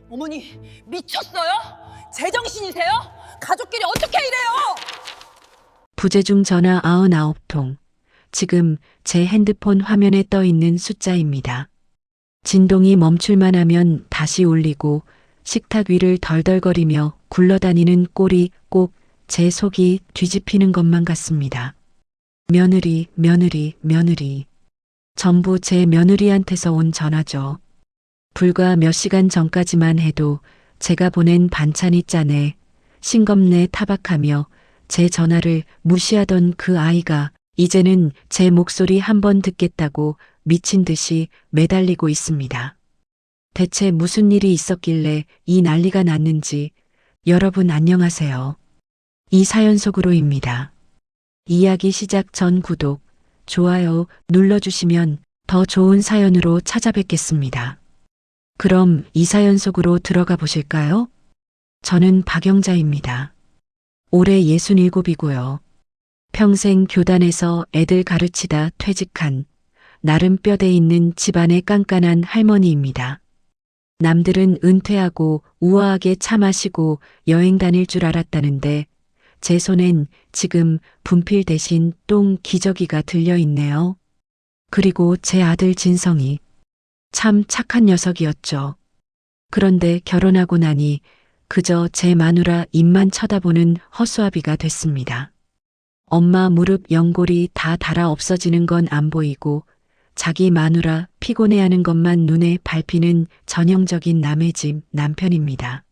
어머니, 미쳤어요? 제정신이세요? 가족끼리 어떻게 이래요? 부재중 전화 99통. 지금 제 핸드폰 화면에 떠 있는 숫자입니다. 진동이 멈출만 하면 다시 울리고 식탁 위를 덜덜거리며 굴러다니는 꼴이 꼭 제 속이 뒤집히는 것만 같습니다. 며느리, 며느리, 며느리. 전부 제 며느리한테서 온 전화죠. 불과 몇 시간 전까지만 해도 제가 보낸 반찬이 짜네, 싱겁네 타박하며 제 전화를 무시하던 그 아이가 이제는 제 목소리 한 번 듣겠다고 미친 듯이 매달리고 있습니다. 대체 무슨 일이 있었길래 이 난리가 났는지. 여러분 안녕하세요. 이 사연 속으로입니다. 이야기 시작 전 구독, 좋아요 눌러주시면 더 좋은 사연으로 찾아뵙겠습니다. 그럼 이 사연 속으로 들어가 보실까요? 저는 박영자입니다. 올해 67이고요. 평생 교단에서 애들 가르치다 퇴직한 나름 뼈대 있는 집안의 깐깐한 할머니입니다. 남들은 은퇴하고 우아하게 차 마시고 여행 다닐 줄 알았다는데 제 손엔 지금 분필 대신 똥 기저귀가 들려 있네요. 그리고 제 아들 진성이 참 착한 녀석이었죠. 그런데 결혼하고 나니 그저 제 마누라 입만 쳐다보는 허수아비가 됐습니다. 엄마 무릎 연골이 다 닳아 없어지는 건 안 보이고 자기 마누라 피곤해하는 것만 눈에 밟히는 전형적인 남의 집 남편입니다.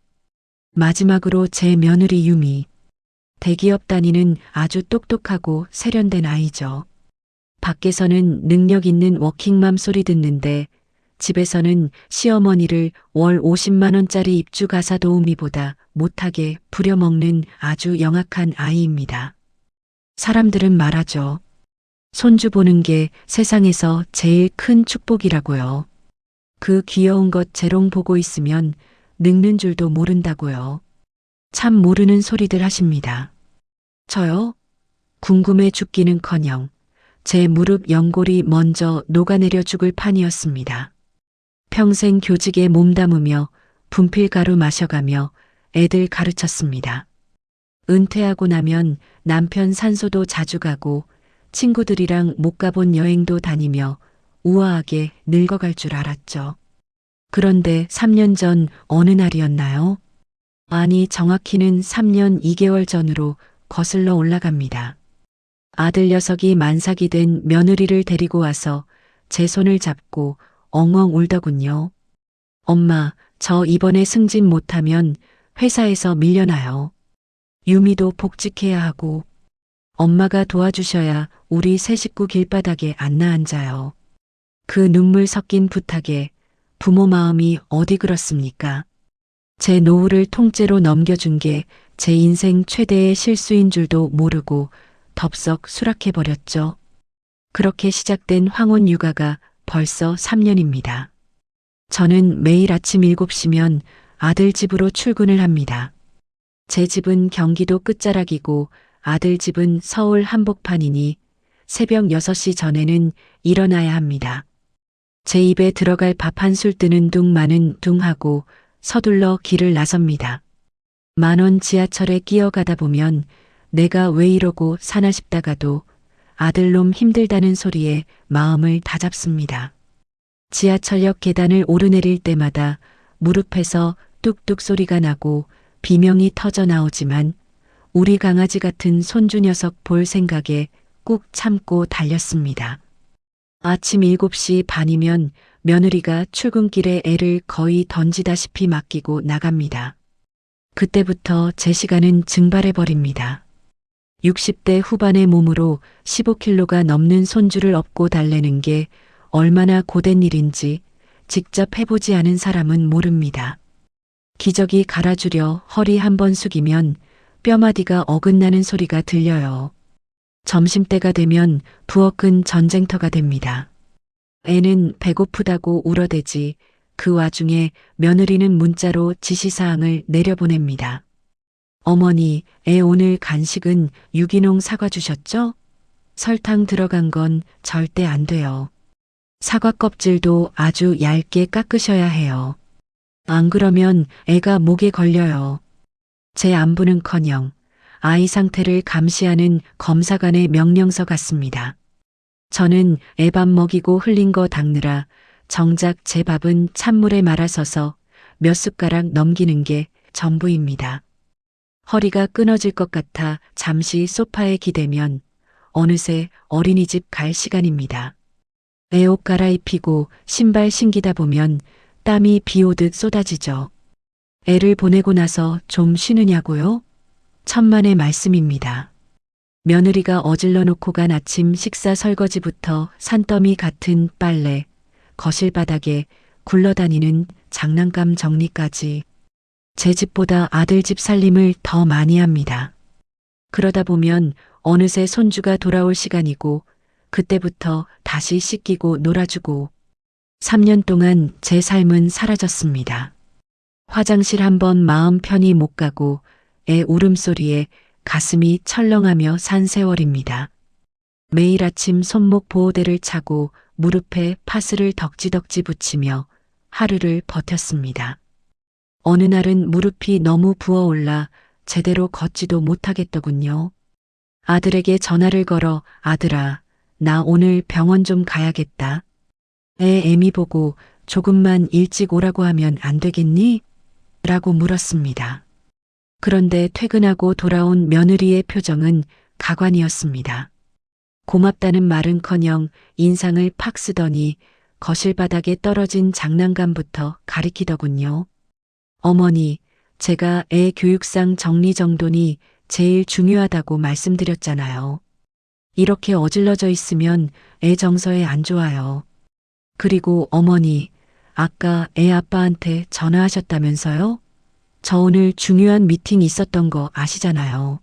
마지막으로 제 며느리 유미. 대기업 다니는 아주 똑똑하고 세련된 아이죠. 밖에서는 능력 있는 워킹맘 소리 듣는데 집에서는 시어머니를 월 50만 원짜리 입주 가사 도우미보다 못하게 부려먹는 아주 영악한 아이입니다. 사람들은 말하죠. 손주 보는 게 세상에서 제일 큰 축복이라고요. 그 귀여운 것 재롱 보고 있으면 늙는 줄도 모른다고요. 참 모르는 소리들 하십니다. 저요? 궁금해 죽기는커녕 제 무릎 연골이 먼저 녹아내려 죽을 판이었습니다. 평생 교직에 몸담으며 분필가루 마셔가며 애들 가르쳤습니다. 은퇴하고 나면 남편 산소도 자주 가고 친구들이랑 못 가본 여행도 다니며 우아하게 늙어갈 줄 알았죠. 그런데 3년 전 어느 날이었나요? 아니 정확히는 3년 2개월 전으로 거슬러 올라갑니다. 아들 녀석이 만삭이 된 며느리를 데리고 와서 제 손을 잡고 엉엉 울더군요. 엄마, 저 이번에 승진 못하면 회사에서 밀려나요. 유미도 복직해야 하고 엄마가 도와주셔야 우리 세 식구 길바닥에 안 나앉아요. 그 눈물 섞인 부탁에 부모 마음이 어디 그렇습니까? 제 노후를 통째로 넘겨준 게 제 인생 최대의 실수인 줄도 모르고 덥석 수락해버렸죠. 그렇게 시작된 황혼 육아가 벌써 3년입니다. 저는 매일 아침 7시면 아들 집으로 출근을 합니다. 제 집은 경기도 끝자락이고 아들 집은 서울 한복판이니 새벽 6시 전에는 일어나야 합니다. 제 입에 들어갈 밥 한 술 뜨는 둥마는 둥하고 서둘러 길을 나섭니다. 만원 지하철에 끼어가다 보면 내가 왜 이러고 사나 싶다가도 아들놈 힘들다는 소리에 마음을 다잡습니다. 지하철역 계단을 오르내릴 때마다 무릎에서 뚝뚝 소리가 나고 비명이 터져 나오지만 우리 강아지 같은 손주 녀석 볼 생각에 꾹 참고 달렸습니다. 아침 7시 반이면 며느리가 출근길에 애를 거의 던지다시피 맡기고 나갑니다. 그때부터 제 시간은 증발해버립니다. 60대 후반의 몸으로 15kg가 넘는 손주를 업고 달래는 게 얼마나 고된 일인지 직접 해보지 않은 사람은 모릅니다. 기저귀 갈아주려 허리 한번 숙이면 뼈마디가 어긋나는 소리가 들려요. 점심때가 되면 부엌은 전쟁터가 됩니다. 애는 배고프다고 울어대지 그 와중에 며느리는 문자로 지시사항을 내려보냅니다. 어머니, 애 오늘 간식은 유기농 사과 주셨죠? 설탕 들어간 건 절대 안 돼요. 사과 껍질도 아주 얇게 깎으셔야 해요. 안 그러면 애가 목에 걸려요. 제 안부는커녕 아이 상태를 감시하는 검사관의 명령서 같습니다. 저는 애 밥 먹이고 흘린 거 닦느라 정작 제 밥은 찬물에 말아서서 몇 숟가락 넘기는 게 전부입니다. 허리가 끊어질 것 같아 잠시 소파에 기대면 어느새 어린이집 갈 시간입니다. 애 옷 갈아입히고 신발 신기다 보면 땀이 비 오듯 쏟아지죠. 애를 보내고 나서 좀 쉬느냐고요? 천만의 말씀입니다. 며느리가 어질러 놓고 간 아침 식사 설거지부터 산더미 같은 빨래, 거실 바닥에 굴러다니는 장난감 정리까지 제 집보다 아들 집 살림을 더 많이 합니다. 그러다 보면 어느새 손주가 돌아올 시간이고 그때부터 다시 씻기고 놀아주고 3년 동안 제 삶은 사라졌습니다. 화장실 한번 마음 편히 못 가고 애 울음소리에 가슴이 철렁하며 산 세월입니다. 매일 아침 손목 보호대를 차고 무릎에 파스를 덕지덕지 붙이며 하루를 버텼습니다. 어느 날은 무릎이 너무 부어올라 제대로 걷지도 못하겠더군요. 아들에게 전화를 걸어 아들아, 나 오늘 병원 좀 가야겠다. 애 애미 보고 조금만 일찍 오라고 하면 안 되겠니? 라고 물었습니다. 그런데 퇴근하고 돌아온 며느리의 표정은 가관이었습니다. 고맙다는 말은커녕 인상을 팍 쓰더니 거실 바닥에 떨어진 장난감부터 가리키더군요. 어머니, 제가 애 교육상 정리정돈이 제일 중요하다고 말씀드렸잖아요. 이렇게 어질러져 있으면 애 정서에 안 좋아요. 그리고 어머니, 아까 애 아빠한테 전화하셨다면서요? 저 오늘 중요한 미팅 있었던 거 아시잖아요.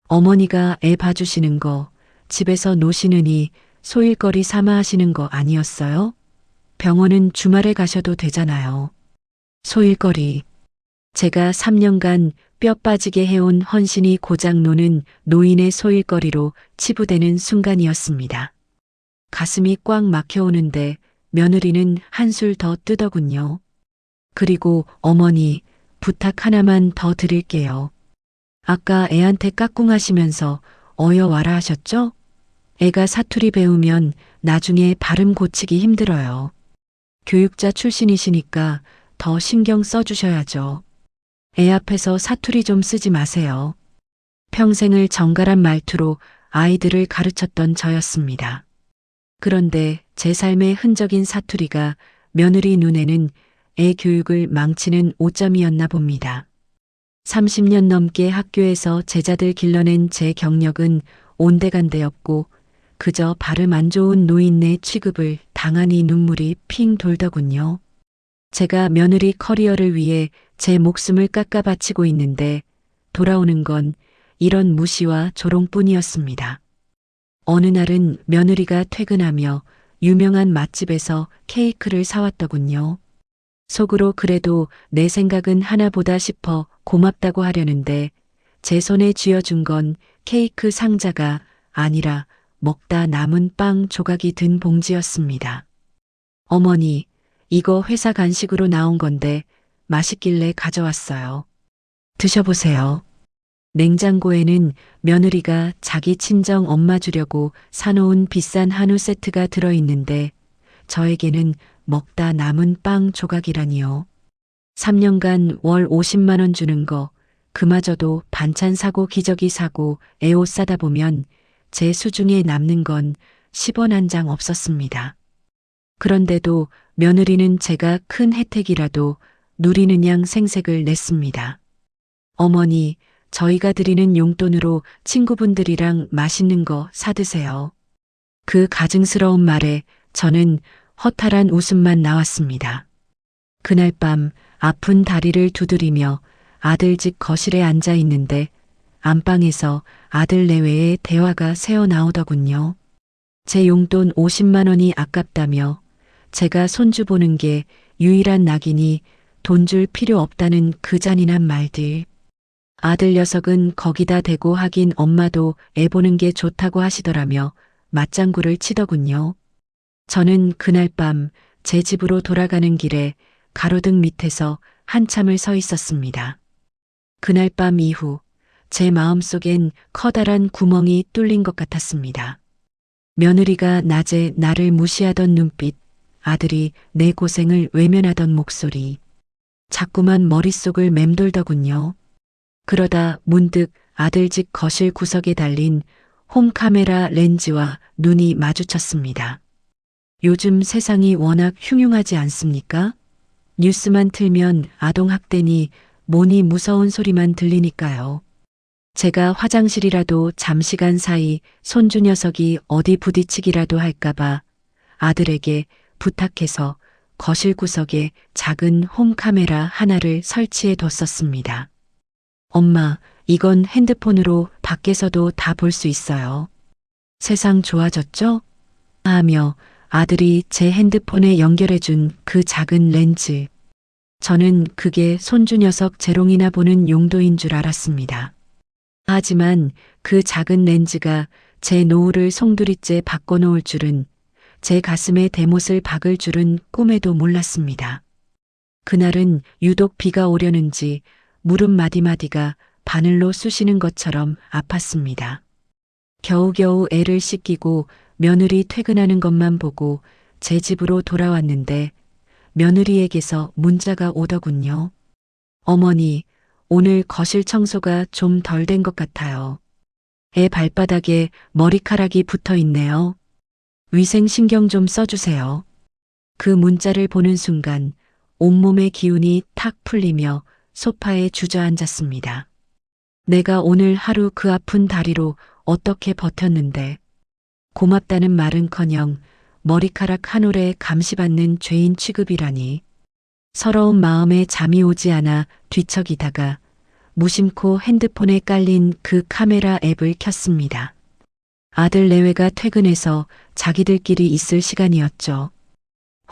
어머니가 애 봐주시는 거, 집에서 노시느니 소일거리 삼아 하시는 거 아니었어요? 병원은 주말에 가셔도 되잖아요. 소일거리. 제가 3년간 뼈 빠지게 해온 헌신이 고장 노는 노인의 소일거리로 치부되는 순간이었습니다. 가슴이 꽉 막혀오는데 며느리는 한술 더 뜨더군요. 그리고 어머니, 부탁 하나만 더 드릴게요. 아까 애한테 까꿍하시면서 어여와라 하셨죠? 애가 사투리 배우면 나중에 발음 고치기 힘들어요. 교육자 출신이시니까 더 신경 써주셔야죠. 애 앞에서 사투리 좀 쓰지 마세요. 평생을 정갈한 말투로 아이들을 가르쳤던 저였습니다. 그런데 제 삶의 흔적인 사투리가 며느리 눈에는 애 교육을 망치는 오점이었나 봅니다. 30년 넘게 학교에서 제자들 길러낸 제 경력은 온데간데였고 그저 발음 안 좋은 노인네 취급을 당하니 눈물이 핑 돌더군요. 제가 며느리 커리어를 위해 제 목숨을 깎아 바치고 있는데 돌아오는 건 이런 무시와 조롱뿐이었습니다. 어느 날은 며느리가 퇴근하며 유명한 맛집에서 케이크를 사왔더군요. 속으로 그래도 내 생각은 하나보다 싶어 고맙다고 하려는데 제 손에 쥐어준 건 케이크 상자가 아니라 먹다 남은 빵 조각이 든 봉지였습니다. 어머니, 이거 회사 간식으로 나온 건데 맛있길래 가져왔어요. 드셔보세요. 냉장고에는 며느리가 자기 친정 엄마 주려고 사놓은 비싼 한우 세트가 들어있는데 저에게는 먹다 남은 빵 조각이라니요. 3년간 월 50만 원 주는 거 그마저도 반찬 사고 기저귀 사고 애 옷 사다 보면 제 수중에 남는 건 10원 한 장 없었습니다. 그런데도 며느리는 제가 큰 혜택이라도 누리는 양 생색을 냈습니다. 어머니, 저희가 드리는 용돈으로 친구분들이랑 맛있는 거 사드세요. 그 가증스러운 말에 저는 허탈한 웃음만 나왔습니다. 그날 밤 아픈 다리를 두드리며 아들 집 거실에 앉아 있는데 안방에서 아들 내외의 대화가 새어나오더군요. 제 용돈 50만 원이 아깝다며 제가 손주 보는 게 유일한 낙이니 돈 줄 필요 없다는 그 잔인한 말들. 아들 녀석은 거기다 대고 하긴 엄마도 애 보는 게 좋다고 하시더라며 맞장구를 치더군요. 저는 그날 밤 제 집으로 돌아가는 길에 가로등 밑에서 한참을 서 있었습니다. 그날 밤 이후 제 마음속엔 커다란 구멍이 뚫린 것 같았습니다. 며느리가 낮에 나를 무시하던 눈빛, 아들이 내 고생을 외면하던 목소리, 자꾸만 머릿속을 맴돌더군요. 그러다 문득 아들 집 거실 구석에 달린 홈카메라 렌즈와 눈이 마주쳤습니다. 요즘 세상이 워낙 흉흉하지 않습니까? 뉴스만 틀면 아동학대니 뭐니 무서운 소리만 들리니까요. 제가 화장실이라도 잠시간 사이 손주 녀석이 어디 부딪히기라도 할까봐 아들에게 부탁해서 거실 구석에 작은 홈카메라 하나를 설치해 뒀었습니다. 엄마, 이건 핸드폰으로 밖에서도 다 볼 수 있어요. 세상 좋아졌죠? 하며 아들이 제 핸드폰에 연결해준 그 작은 렌즈. 저는 그게 손주 녀석 재롱이나 보는 용도인 줄 알았습니다. 하지만 그 작은 렌즈가 제 노후를 송두리째 바꿔놓을 줄은, 제 가슴에 대못을 박을 줄은 꿈에도 몰랐습니다. 그날은 유독 비가 오려는지 무릎 마디마디가 바늘로 쑤시는 것처럼 아팠습니다. 겨우겨우 애를 씻기고 며느리 퇴근하는 것만 보고 제 집으로 돌아왔는데 며느리에게서 문자가 오더군요. 어머니, 오늘 거실 청소가 좀 덜 된 것 같아요. 애 발바닥에 머리카락이 붙어 있네요. 위생 신경 좀 써주세요. 그 문자를 보는 순간 온몸의 기운이 탁 풀리며 소파에 주저앉았습니다. 내가 오늘 하루 그 아픈 다리로 어떻게 버텼는데, 고맙다는 말은커녕 머리카락 한 올에 감시받는 죄인 취급이라니. 서러운 마음에 잠이 오지 않아 뒤척이다가 무심코 핸드폰에 깔린 그 카메라 앱을 켰습니다. 아들 내외가 퇴근해서 자기들끼리 있을 시간이었죠.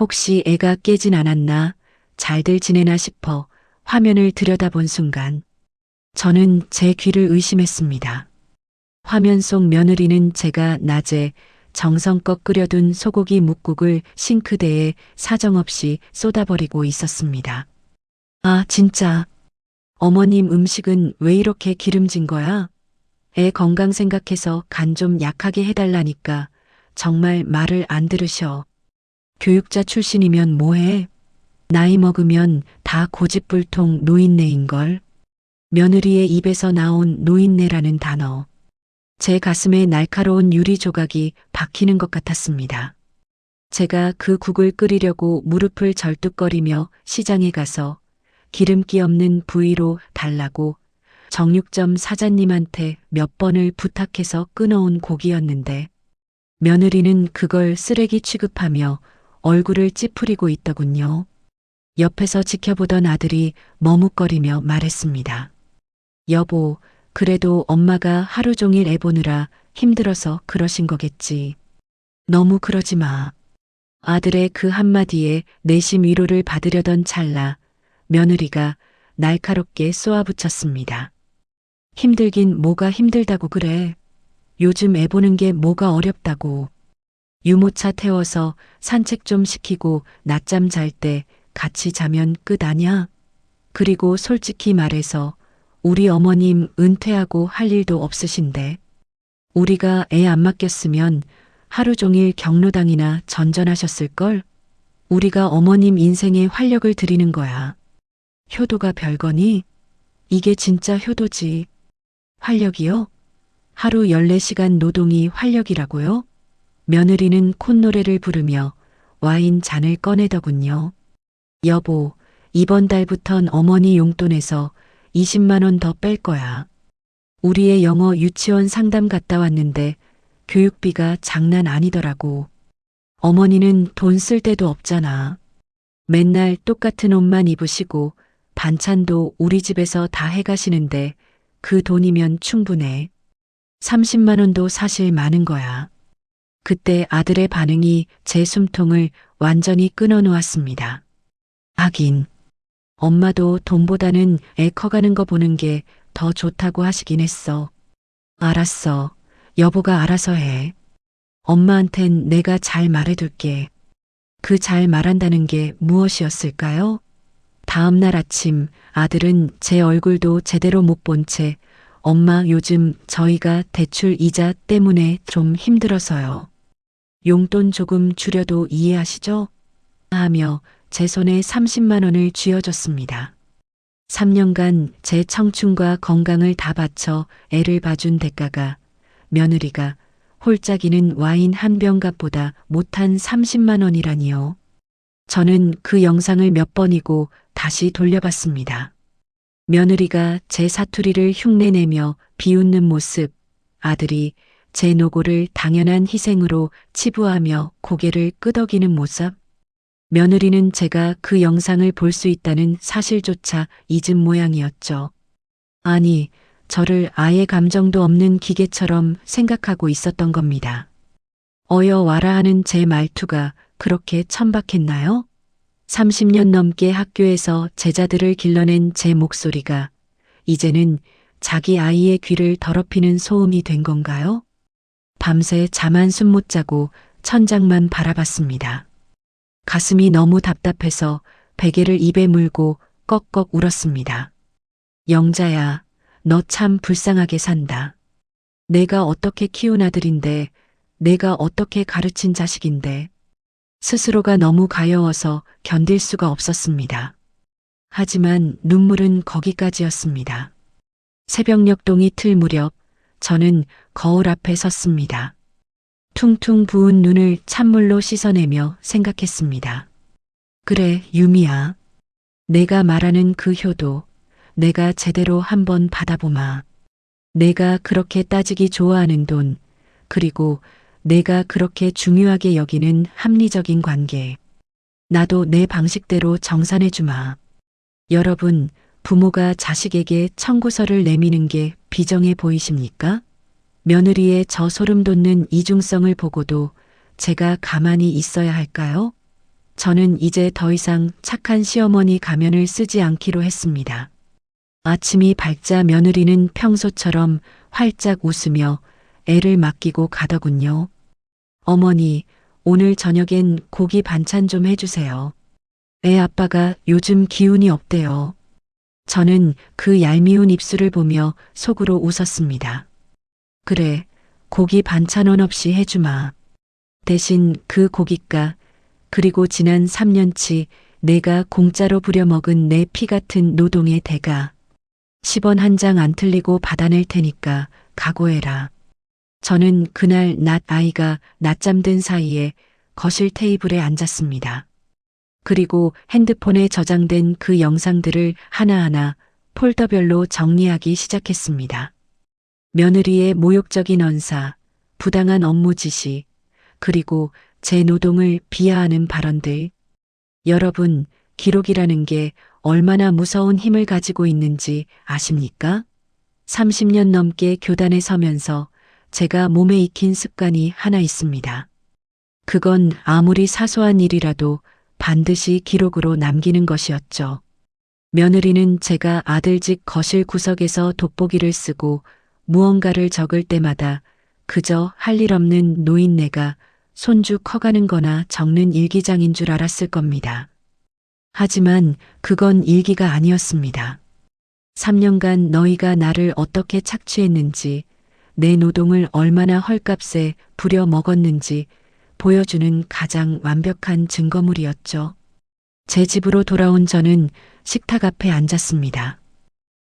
혹시 애가 깨진 않았나, 잘들 지내나 싶어 화면을 들여다본 순간 저는 제 귀를 의심했습니다. 화면 속 며느리는 제가 낮에 정성껏 끓여둔 소고기 묵국을 싱크대에 사정없이 쏟아버리고 있었습니다. 아, 진짜. 어머님 음식은 왜 이렇게 기름진 거야? 애 건강 생각해서 간 좀 약하게 해달라니까 정말 말을 안 들으셔. 교육자 출신이면 뭐해? 나이 먹으면 다 고집불통 노인네인걸. 며느리의 입에서 나온 노인네라는 단어. 제 가슴에 날카로운 유리 조각이 박히는 것 같았습니다. 제가 그 국을 끓이려고 무릎을 절뚝거리며 시장에 가서 기름기 없는 부위로 달라고 정육점 사장님한테 몇 번을 부탁해서 끊어온 고기였는데 며느리는 그걸 쓰레기 취급하며 얼굴을 찌푸리고 있더군요. 옆에서 지켜보던 아들이 머뭇거리며 말했습니다. 여보, 그래도 엄마가 하루 종일 애 보느라 힘들어서 그러신 거겠지. 너무 그러지 마. 아들의 그 한마디에 내심 위로를 받으려던 찰나 며느리가 날카롭게 쏘아붙였습니다. 힘들긴 뭐가 힘들다고 그래. 요즘 애 보는 게 뭐가 어렵다고. 유모차 태워서 산책 좀 시키고 낮잠 잘 때 같이 자면 끝 아냐? 그리고 솔직히 말해서 우리 어머님 은퇴하고 할 일도 없으신데 우리가 애 안 맡겼으면 하루 종일 경로당이나 전전하셨을걸? 우리가 어머님 인생에 활력을 드리는 거야. 효도가 별거니? 이게 진짜 효도지. 활력이요? 하루 14시간 노동이 활력이라고요? 며느리는 콧노래를 부르며 와인 잔을 꺼내더군요. 여보, 이번 달부턴 어머니 용돈에서 20만 원 더 뺄 거야. 우리의 영어 유치원 상담 갔다 왔는데 교육비가 장난 아니더라고. 어머니는 돈 쓸 데도 없잖아. 맨날 똑같은 옷만 입으시고 반찬도 우리 집에서 다 해가시는데 그 돈이면 충분해. 30만 원도 사실 많은 거야. 그때 아들의 반응이 제 숨통을 완전히 끊어놓았습니다. 하긴 엄마도 돈보다는 애 커가는 거 보는 게 더 좋다고 하시긴 했어. 알았어. 여보가 알아서 해. 엄마한텐 내가 잘 말해둘게. 그 잘 말한다는 게 무엇이었을까요? 다음 날 아침 아들은 제 얼굴도 제대로 못 본 채 엄마 요즘 저희가 대출 이자 때문에 좀 힘들어서요. 용돈 조금 줄여도 이해하시죠? 하며 제 손에 30만 원을 쥐어줬습니다. 3년간 제 청춘과 건강을 다 바쳐 애를 봐준 대가가 며느리가 홀짝이는 와인 한 병값보다 못한 30만 원이라니요. 저는 그 영상을 몇 번이고 다시 돌려봤습니다. 며느리가 제 사투리를 흉내내며 비웃는 모습, 아들이 제 노고를 당연한 희생으로 치부하며 고개를 끄덕이는 모습, 며느리는 제가 그 영상을 볼 수 있다는 사실조차 잊은 모양이었죠. 아니, 저를 아예 감정도 없는 기계처럼 생각하고 있었던 겁니다. 어여 와라 하는 제 말투가 그렇게 천박했나요? 30년 넘게 학교에서 제자들을 길러낸 제 목소리가 이제는 자기 아이의 귀를 더럽히는 소음이 된 건가요? 밤새 잠 한숨 못 자고 천장만 바라봤습니다. 가슴이 너무 답답해서 베개를 입에 물고 꺽꺽 울었습니다. 영자야, 너 참 불쌍하게 산다. 내가 어떻게 키운 아들인데, 내가 어떻게 가르친 자식인데, 스스로가 너무 가여워서 견딜 수가 없었습니다. 하지만 눈물은 거기까지였습니다. 새벽녘동이 틀 무렵 저는 거울 앞에 섰습니다. 퉁퉁 부은 눈을 찬물로 씻어내며 생각했습니다. 그래, 유미야. 내가 말하는 그 효도 내가 제대로 한번 받아보마. 내가 그렇게 따지기 좋아하는 돈, 그리고 내가 그렇게 중요하게 여기는 합리적인 관계. 나도 내 방식대로 정산해주마. 여러분, 부모가 자식에게 청구서를 내미는 게 비정해 보이십니까? 며느리의 저 소름 돋는 이중성을 보고도 제가 가만히 있어야 할까요? 저는 이제 더 이상 착한 시어머니 가면을 쓰지 않기로 했습니다. 아침이 밝자 며느리는 평소처럼 활짝 웃으며 애를 맡기고 가더군요. 어머니, 오늘 저녁엔 고기 반찬 좀 해주세요. 애 아빠가 요즘 기운이 없대요. 저는 그 얄미운 입술을 보며 속으로 웃었습니다. 그래, 고기 반찬원 없이 해주마. 대신 그 고깃가, 그리고 지난 3년치 내가 공짜로 부려먹은 내 피 같은 노동의 대가. 10원 한 장 안 틀리고 받아낼 테니까 각오해라. 저는 그날 낮 아이가 낮잠 든 사이에 거실 테이블에 앉았습니다. 그리고 핸드폰에 저장된 그 영상들을 하나하나 폴더별로 정리하기 시작했습니다. 며느리의 모욕적인 언사, 부당한 업무 지시, 그리고 제 노동을 비하하는 발언들. 여러분, 기록이라는 게 얼마나 무서운 힘을 가지고 있는지 아십니까? 30년 넘게 교단에 서면서 제가 몸에 익힌 습관이 하나 있습니다. 그건 아무리 사소한 일이라도 반드시 기록으로 남기는 것이었죠. 며느리는 제가 아들 집 거실 구석에서 돋보기를 쓰고 무언가를 적을 때마다 그저 할 일 없는 노인네가 손주 커가는 거나 적는 일기장인 줄 알았을 겁니다. 하지만 그건 일기가 아니었습니다. 3년간 너희가 나를 어떻게 착취했는지, 내 노동을 얼마나 헐값에 부려 먹었는지 보여주는 가장 완벽한 증거물이었죠. 제 집으로 돌아온 저는 식탁 앞에 앉았습니다.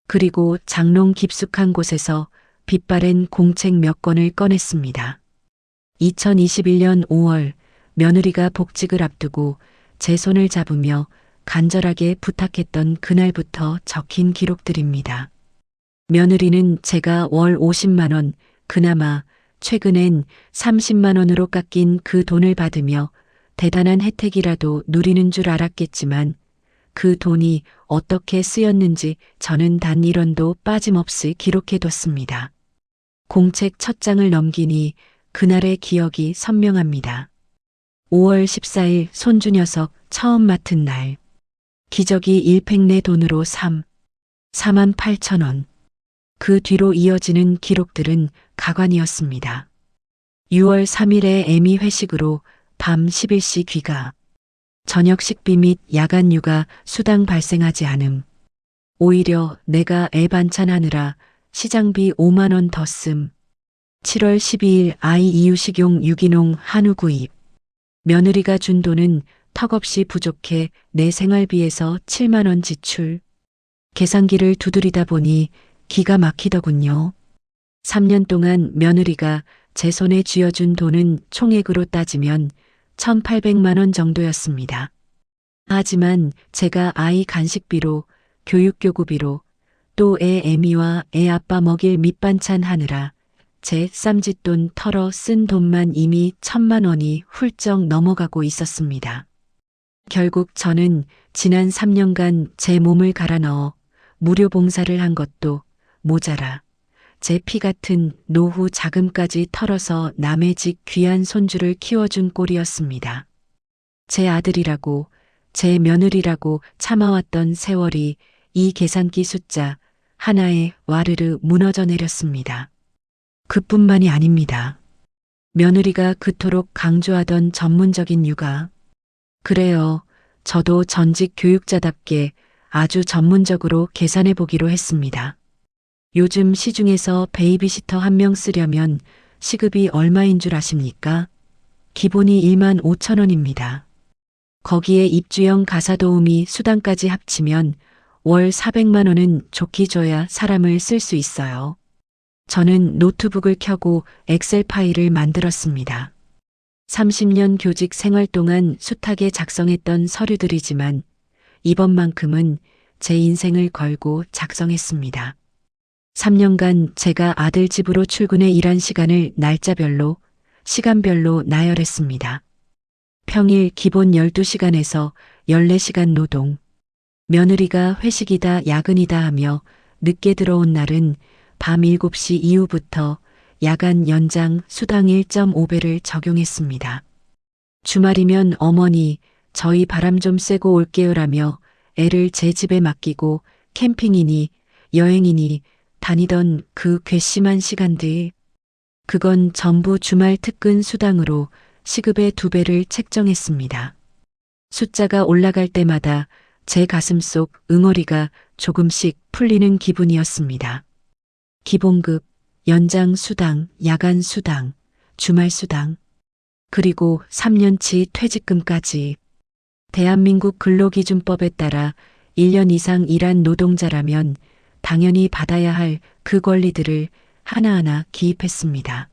그리고 장롱 깊숙한 곳에서 빛바랜 공책 몇 권을 꺼냈습니다. 2021년 5월 며느리가 복직을 앞두고 제 손을 잡으며 간절하게 부탁했던 그날부터 적힌 기록들입니다. 며느리는 제가 월 50만 원, 그나마 최근엔 30만 원으로 깎인 그 돈을 받으며 대단한 혜택이라도 누리는 줄 알았겠지만 그 돈이 어떻게 쓰였는지 저는 단 1원도 빠짐없이 기록해뒀습니다. 공책 첫 장을 넘기니 그날의 기억이 선명합니다. 5월 14일 손주 녀석 처음 맡은 날. 기저귀 1팩 내 돈으로 4만 8천 원. 그 뒤로 이어지는 기록들은 가관이었습니다. 6월 3일에 애미 회식으로 밤 11시 귀가. 저녁 식비 및 야간 육아 수당 발생하지 않음. 오히려 내가 애 반찬하느라 시장비 5만 원 더 씀. 7월 12일 아이 이유식용 유기농 한우 구입. 며느리가 준 돈은 턱없이 부족해 내 생활비에서 7만 원 지출. 계산기를 두드리다 보니 기가 막히더군요. 3년 동안 며느리가 제 손에 쥐어준 돈은 총액으로 따지면 1,800만 원 정도였습니다. 하지만 제가 아이 간식비로, 교육교구비로, 또 애 애미와 애 아빠 먹일 밑반찬 하느라 제 쌈짓돈 털어 쓴 돈만 이미 1,000만 원이 훌쩍 넘어가고 있었습니다. 결국 저는 지난 3년간 제 몸을 갈아 넣어 무료 봉사를 한 것도 모자라 제 피 같은 노후 자금까지 털어서 남의 집 귀한 손주를 키워준 꼴이었습니다. 제 아들이라고, 제 며느리라고 참아왔던 세월이 이 계산기 숫자 하나에 와르르 무너져 내렸습니다. 그뿐만이 아닙니다. 며느리가 그토록 강조하던 전문적인 육아. 그래요. 저도 전직 교육자답게 아주 전문적으로 계산해 보기로 했습니다. 요즘 시중에서 베이비시터 한 명 쓰려면 시급이 얼마인 줄 아십니까? 기본이 1만 5천 원입니다. 거기에 입주형 가사도우미 수당까지 합치면 월 400만 원은 좋게 줘야 사람을 쓸 수 있어요. 저는 노트북을 켜고 엑셀 파일을 만들었습니다. 30년 교직 생활 동안 숱하게 작성했던 서류들이지만 이번만큼은 제 인생을 걸고 작성했습니다. 3년간 제가 아들 집으로 출근해 일한 시간을 날짜별로, 시간별로 나열했습니다. 평일 기본 12시간에서 14시간 노동. 며느리가 회식이다 야근이다 하며 늦게 들어온 날은 밤 7시 이후부터 야간 연장 수당 1.5배를 적용했습니다. 주말이면 어머니, 저희 바람 좀 쐬고 올게요라며 애를 제 집에 맡기고 캠핑이니 여행이니 다니던 그 괘씸한 시간들. 그건 전부 주말 특근 수당으로 시급의 2배를 책정했습니다. 숫자가 올라갈 때마다 제 가슴 속 응어리가 조금씩 풀리는 기분이었습니다. 기본급, 연장 수당, 야간 수당, 주말 수당, 그리고 3년치 퇴직금까지. 대한민국 근로기준법에 따라 1년 이상 일한 노동자라면 당연히 받아야 할 그 권리들을 하나하나 기입했습니다.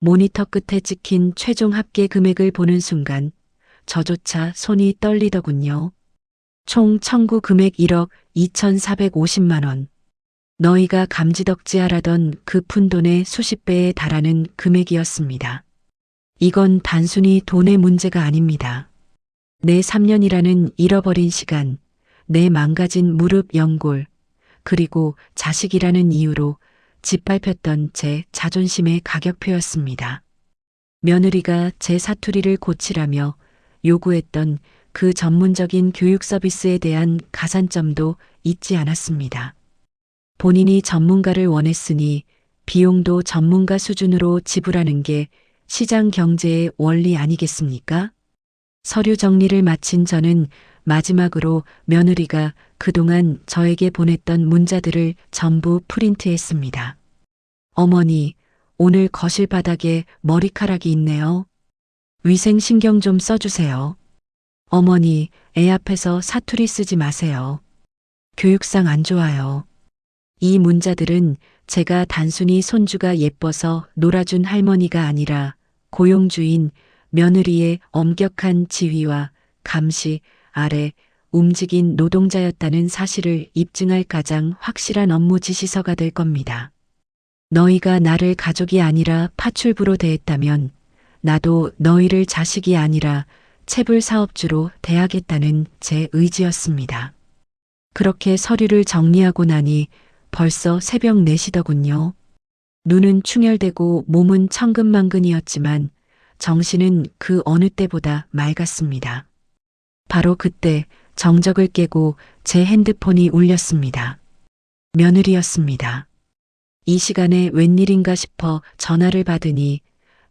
모니터 끝에 찍힌 최종 합계 금액을 보는 순간 저조차 손이 떨리더군요. 총 청구 금액 1억 2,450만 원. 너희가 감지덕지하라던 그 푼돈의 수십 배에 달하는 금액이었습니다. 이건 단순히 돈의 문제가 아닙니다. 내 3년이라는 잃어버린 시간, 내 망가진 무릎 연골, 그리고 자식이라는 이유로 짓밟혔던 제 자존심의 가격표였습니다. 며느리가 제 사투리를 고치라며 요구했던 그 전문적인 교육 서비스에 대한 가산점도 잊지 않았습니다. 본인이 전문가를 원했으니 비용도 전문가 수준으로 지불하는 게 시장 경제의 원리 아니겠습니까? 서류 정리를 마친 저는 마지막으로 며느리가 그동안 저에게 보냈던 문자들을 전부 프린트했습니다. 어머니, 오늘 거실 바닥에 머리카락이 있네요. 위생 신경 좀 써주세요. 어머니, 애 앞에서 사투리 쓰지 마세요. 교육상 안 좋아요. 이 문자들은 제가 단순히 손주가 예뻐서 놀아준 할머니가 아니라 고용주인 며느리의 엄격한 지휘와 감시 아래 움직인 노동자였다는 사실을 입증할 가장 확실한 업무 지시서가 될 겁니다. 너희가 나를 가족이 아니라 파출부로 대했다면 나도 너희를 자식이 아니라 체불 사업주로 대하겠다는 제 의지였습니다. 그렇게 서류를 정리하고 나니 벌써 새벽 4시더군요. 눈은 충혈되고 몸은 천근만근이었지만 정신은 그 어느 때보다 맑았습니다. 바로 그때 정적을 깨고 제 핸드폰이 울렸습니다. 며느리였습니다. 이 시간에 웬일인가 싶어 전화를 받으니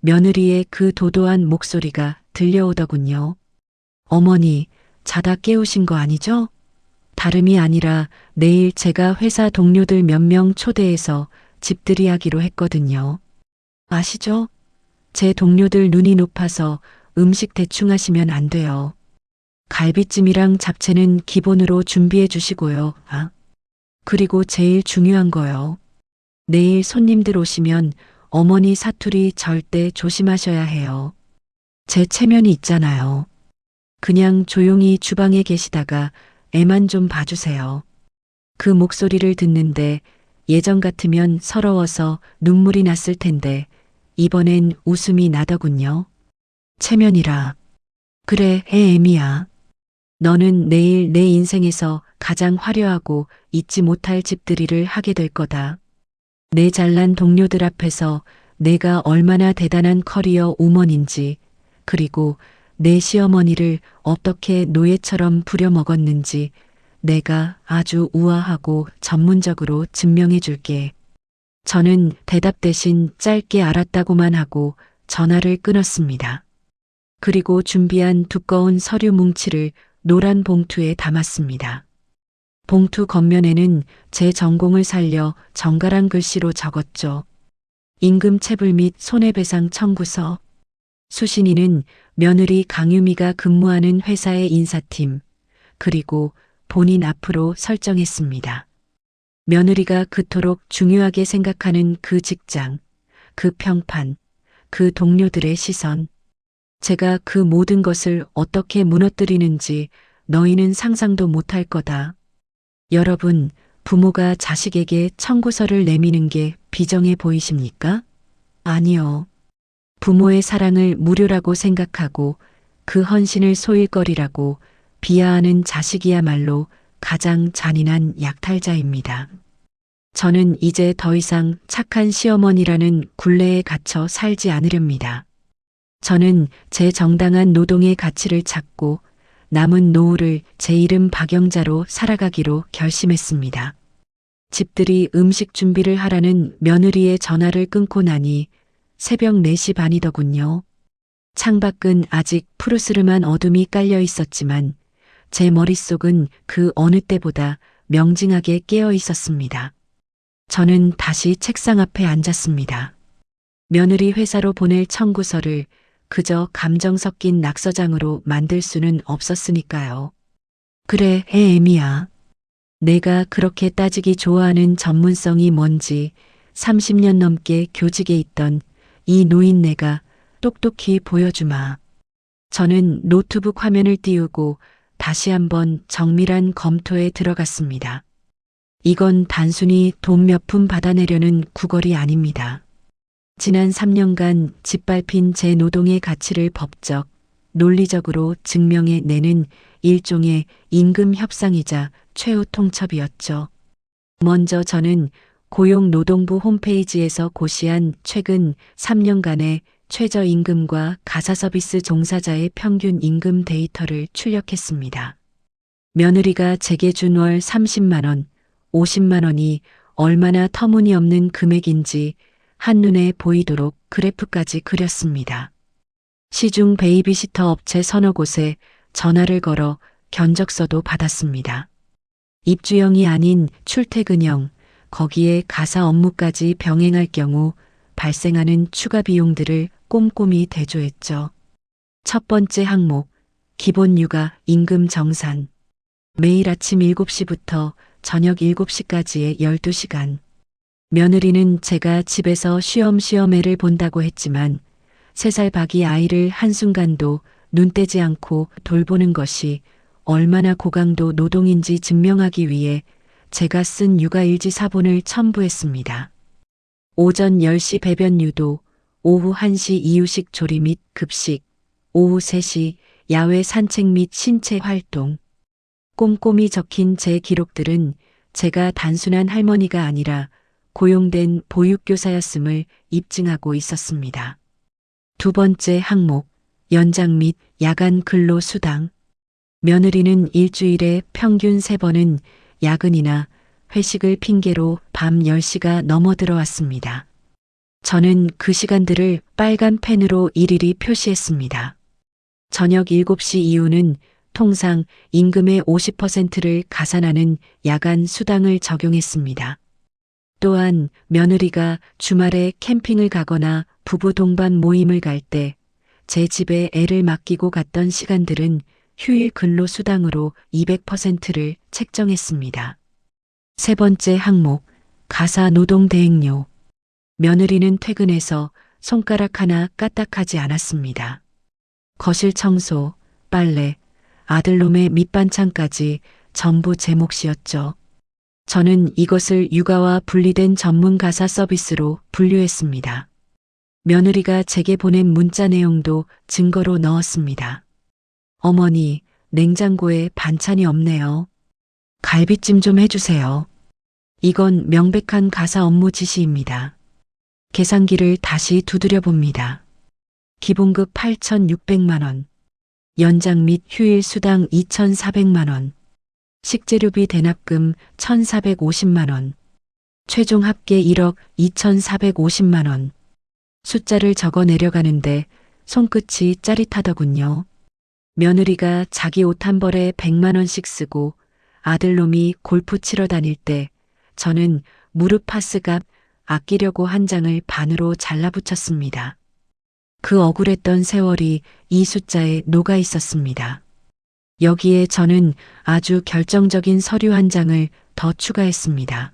며느리의 그 도도한 목소리가 들려오더군요. 어머니, 자다 깨우신 거 아니죠? 다름이 아니라 내일 제가 회사 동료들 몇 명 초대해서 집들이 하기로 했거든요. 아시죠? 제 동료들 눈이 높아서 음식 대충 하시면 안 돼요. 갈비찜이랑 잡채는 기본으로 준비해 주시고요. 아, 그리고 제일 중요한 거요. 내일 손님들 오시면 어머니 사투리 절대 조심하셔야 해요. 제 체면이 있잖아요. 그냥 조용히 주방에 계시다가 애만 좀 봐주세요. 그 목소리를 듣는데 예전 같으면 서러워서 눈물이 났을 텐데 이번엔 웃음이 나더군요. 체면이라. 그래, 애미야. 너는 내일 내 인생에서 가장 화려하고 잊지 못할 집들이를 하게 될 거다. 내 잘난 동료들 앞에서 내가 얼마나 대단한 커리어 우먼인지, 그리고 내 시어머니를 어떻게 노예처럼 부려먹었는지 내가 아주 우아하고 전문적으로 증명해 줄게. 저는 대답 대신 짧게 알았다고만 하고 전화를 끊었습니다. 그리고 준비한 두꺼운 서류 뭉치를 노란 봉투에 담았습니다. 봉투 겉면에는 제 전공을 살려 정갈한 글씨로 적었죠. 임금 체불 및 손해배상 청구서. 수신인은 며느리 강유미가 근무하는 회사의 인사팀, 그리고 본인 앞으로 설정했습니다. 며느리가 그토록 중요하게 생각하는 그 직장, 그 평판, 그 동료들의 시선. 제가 그 모든 것을 어떻게 무너뜨리는지 너희는 상상도 못할 거다. 여러분, 부모가 자식에게 청구서를 내미는 게 비정해 보이십니까? 아니요. 부모의 사랑을 무료라고 생각하고 그 헌신을 소일거리라고 비하하는 자식이야말로 가장 잔인한 약탈자입니다. 저는 이제 더 이상 착한 시어머니라는 굴레에 갇혀 살지 않으렵니다. 저는 제 정당한 노동의 가치를 찾고 남은 노후를 제 이름 박영자로 살아가기로 결심했습니다. 집들이 음식 준비를 하라는 며느리의 전화를 끊고 나니 새벽 4시 반이더군요. 창밖은 아직 푸르스름한 어둠이 깔려 있었지만 제 머릿속은 그 어느 때보다 명징하게 깨어 있었습니다. 저는 다시 책상 앞에 앉았습니다. 며느리 회사로 보낼 청구서를 그저 감정 섞인 낙서장으로 만들 수는 없었으니까요. 그래, 애미야. 내가 그렇게 따지기 좋아하는 전문성이 뭔지 30년 넘게 교직에 있던 이 노인네가 똑똑히 보여주마. 저는 노트북 화면을 띄우고 다시 한번 정밀한 검토에 들어갔습니다. 이건 단순히 돈 몇 푼 받아내려는 구걸이 아닙니다. 지난 3년간 짓밟힌 제 노동의 가치를 법적, 논리적으로 증명해 내는 일종의 임금 협상이자 최후 통첩이었죠. 먼저 저는 고용노동부 홈페이지에서 고시한 최근 3년간의 최저임금과 가사서비스 종사자의 평균 임금 데이터를 출력했습니다. 며느리가 제게 준 월 30만 원, 50만 원이 얼마나 터무니없는 금액인지 한눈에 보이도록 그래프까지 그렸습니다. 시중 베이비시터 업체 서너 곳에 전화를 걸어 견적서도 받았습니다. 입주형이 아닌 출퇴근형, 거기에 가사 업무까지 병행할 경우 발생하는 추가 비용들을 꼼꼼히 대조했죠. 첫 번째 항목, 기본 육아 임금 정산. 매일 아침 7시부터 저녁 7시까지의 12시간. 며느리는 제가 집에서 쉬엄쉬엄 애를 본다고 했지만 3살 박이 아이를 한순간도 눈 떼지 않고 돌보는 것이 얼마나 고강도 노동인지 증명하기 위해 제가 쓴 육아일지 사본을 첨부했습니다. 오전 10시 배변 유도, 오후 1시 이유식 조리 및 급식, 오후 3시 야외 산책 및 신체 활동. 꼼꼼히 적힌 제 기록들은 제가 단순한 할머니가 아니라 고용된 보육교사였음을 입증하고 있었습니다. 두 번째 항목, 연장 및 야간 근로 수당. 며느리는 일주일에 평균 3번은 야근이나 회식을 핑계로 밤 10시가 넘어 들어왔습니다. 저는 그 시간들을 빨간 펜으로 일일이 표시했습니다. 저녁 7시 이후는 통상 임금의 50%를 가산하는 야간 수당을 적용했습니다. 또한 며느리가 주말에 캠핑을 가거나 부부 동반 모임을 갈 때 제 집에 애를 맡기고 갔던 시간들은 휴일 근로 수당으로 200%를 책정했습니다. 세 번째 항목, 가사 노동 대행료. 며느리는 퇴근해서 손가락 하나 까딱하지 않았습니다. 거실 청소, 빨래, 아들놈의 밑반찬까지 전부 제 몫이었죠. 저는 이것을 육아와 분리된 전문 가사 서비스로 분류했습니다. 며느리가 제게 보낸 문자 내용도 증거로 넣었습니다. 어머니, 냉장고에 반찬이 없네요. 갈비찜 좀 해주세요. 이건 명백한 가사 업무 지시입니다. 계산기를 다시 두드려 봅니다. 기본급 8,600만 원, 연장 및 휴일 수당 2,400만 원, 식재료비 대납금 1,450만 원, 최종 합계 1억 2,450만 원. 숫자를 적어 내려가는데 손끝이 짜릿하더군요. 며느리가 자기 옷 한 벌에 100만 원씩 쓰고 아들놈이 골프 치러 다닐 때 저는 무릎 파스값 아끼려고 한 장을 반으로 잘라붙였습니다. 그 억울했던 세월이 이 숫자에 녹아 있었습니다. 여기에 저는 아주 결정적인 서류 한 장을 더 추가했습니다.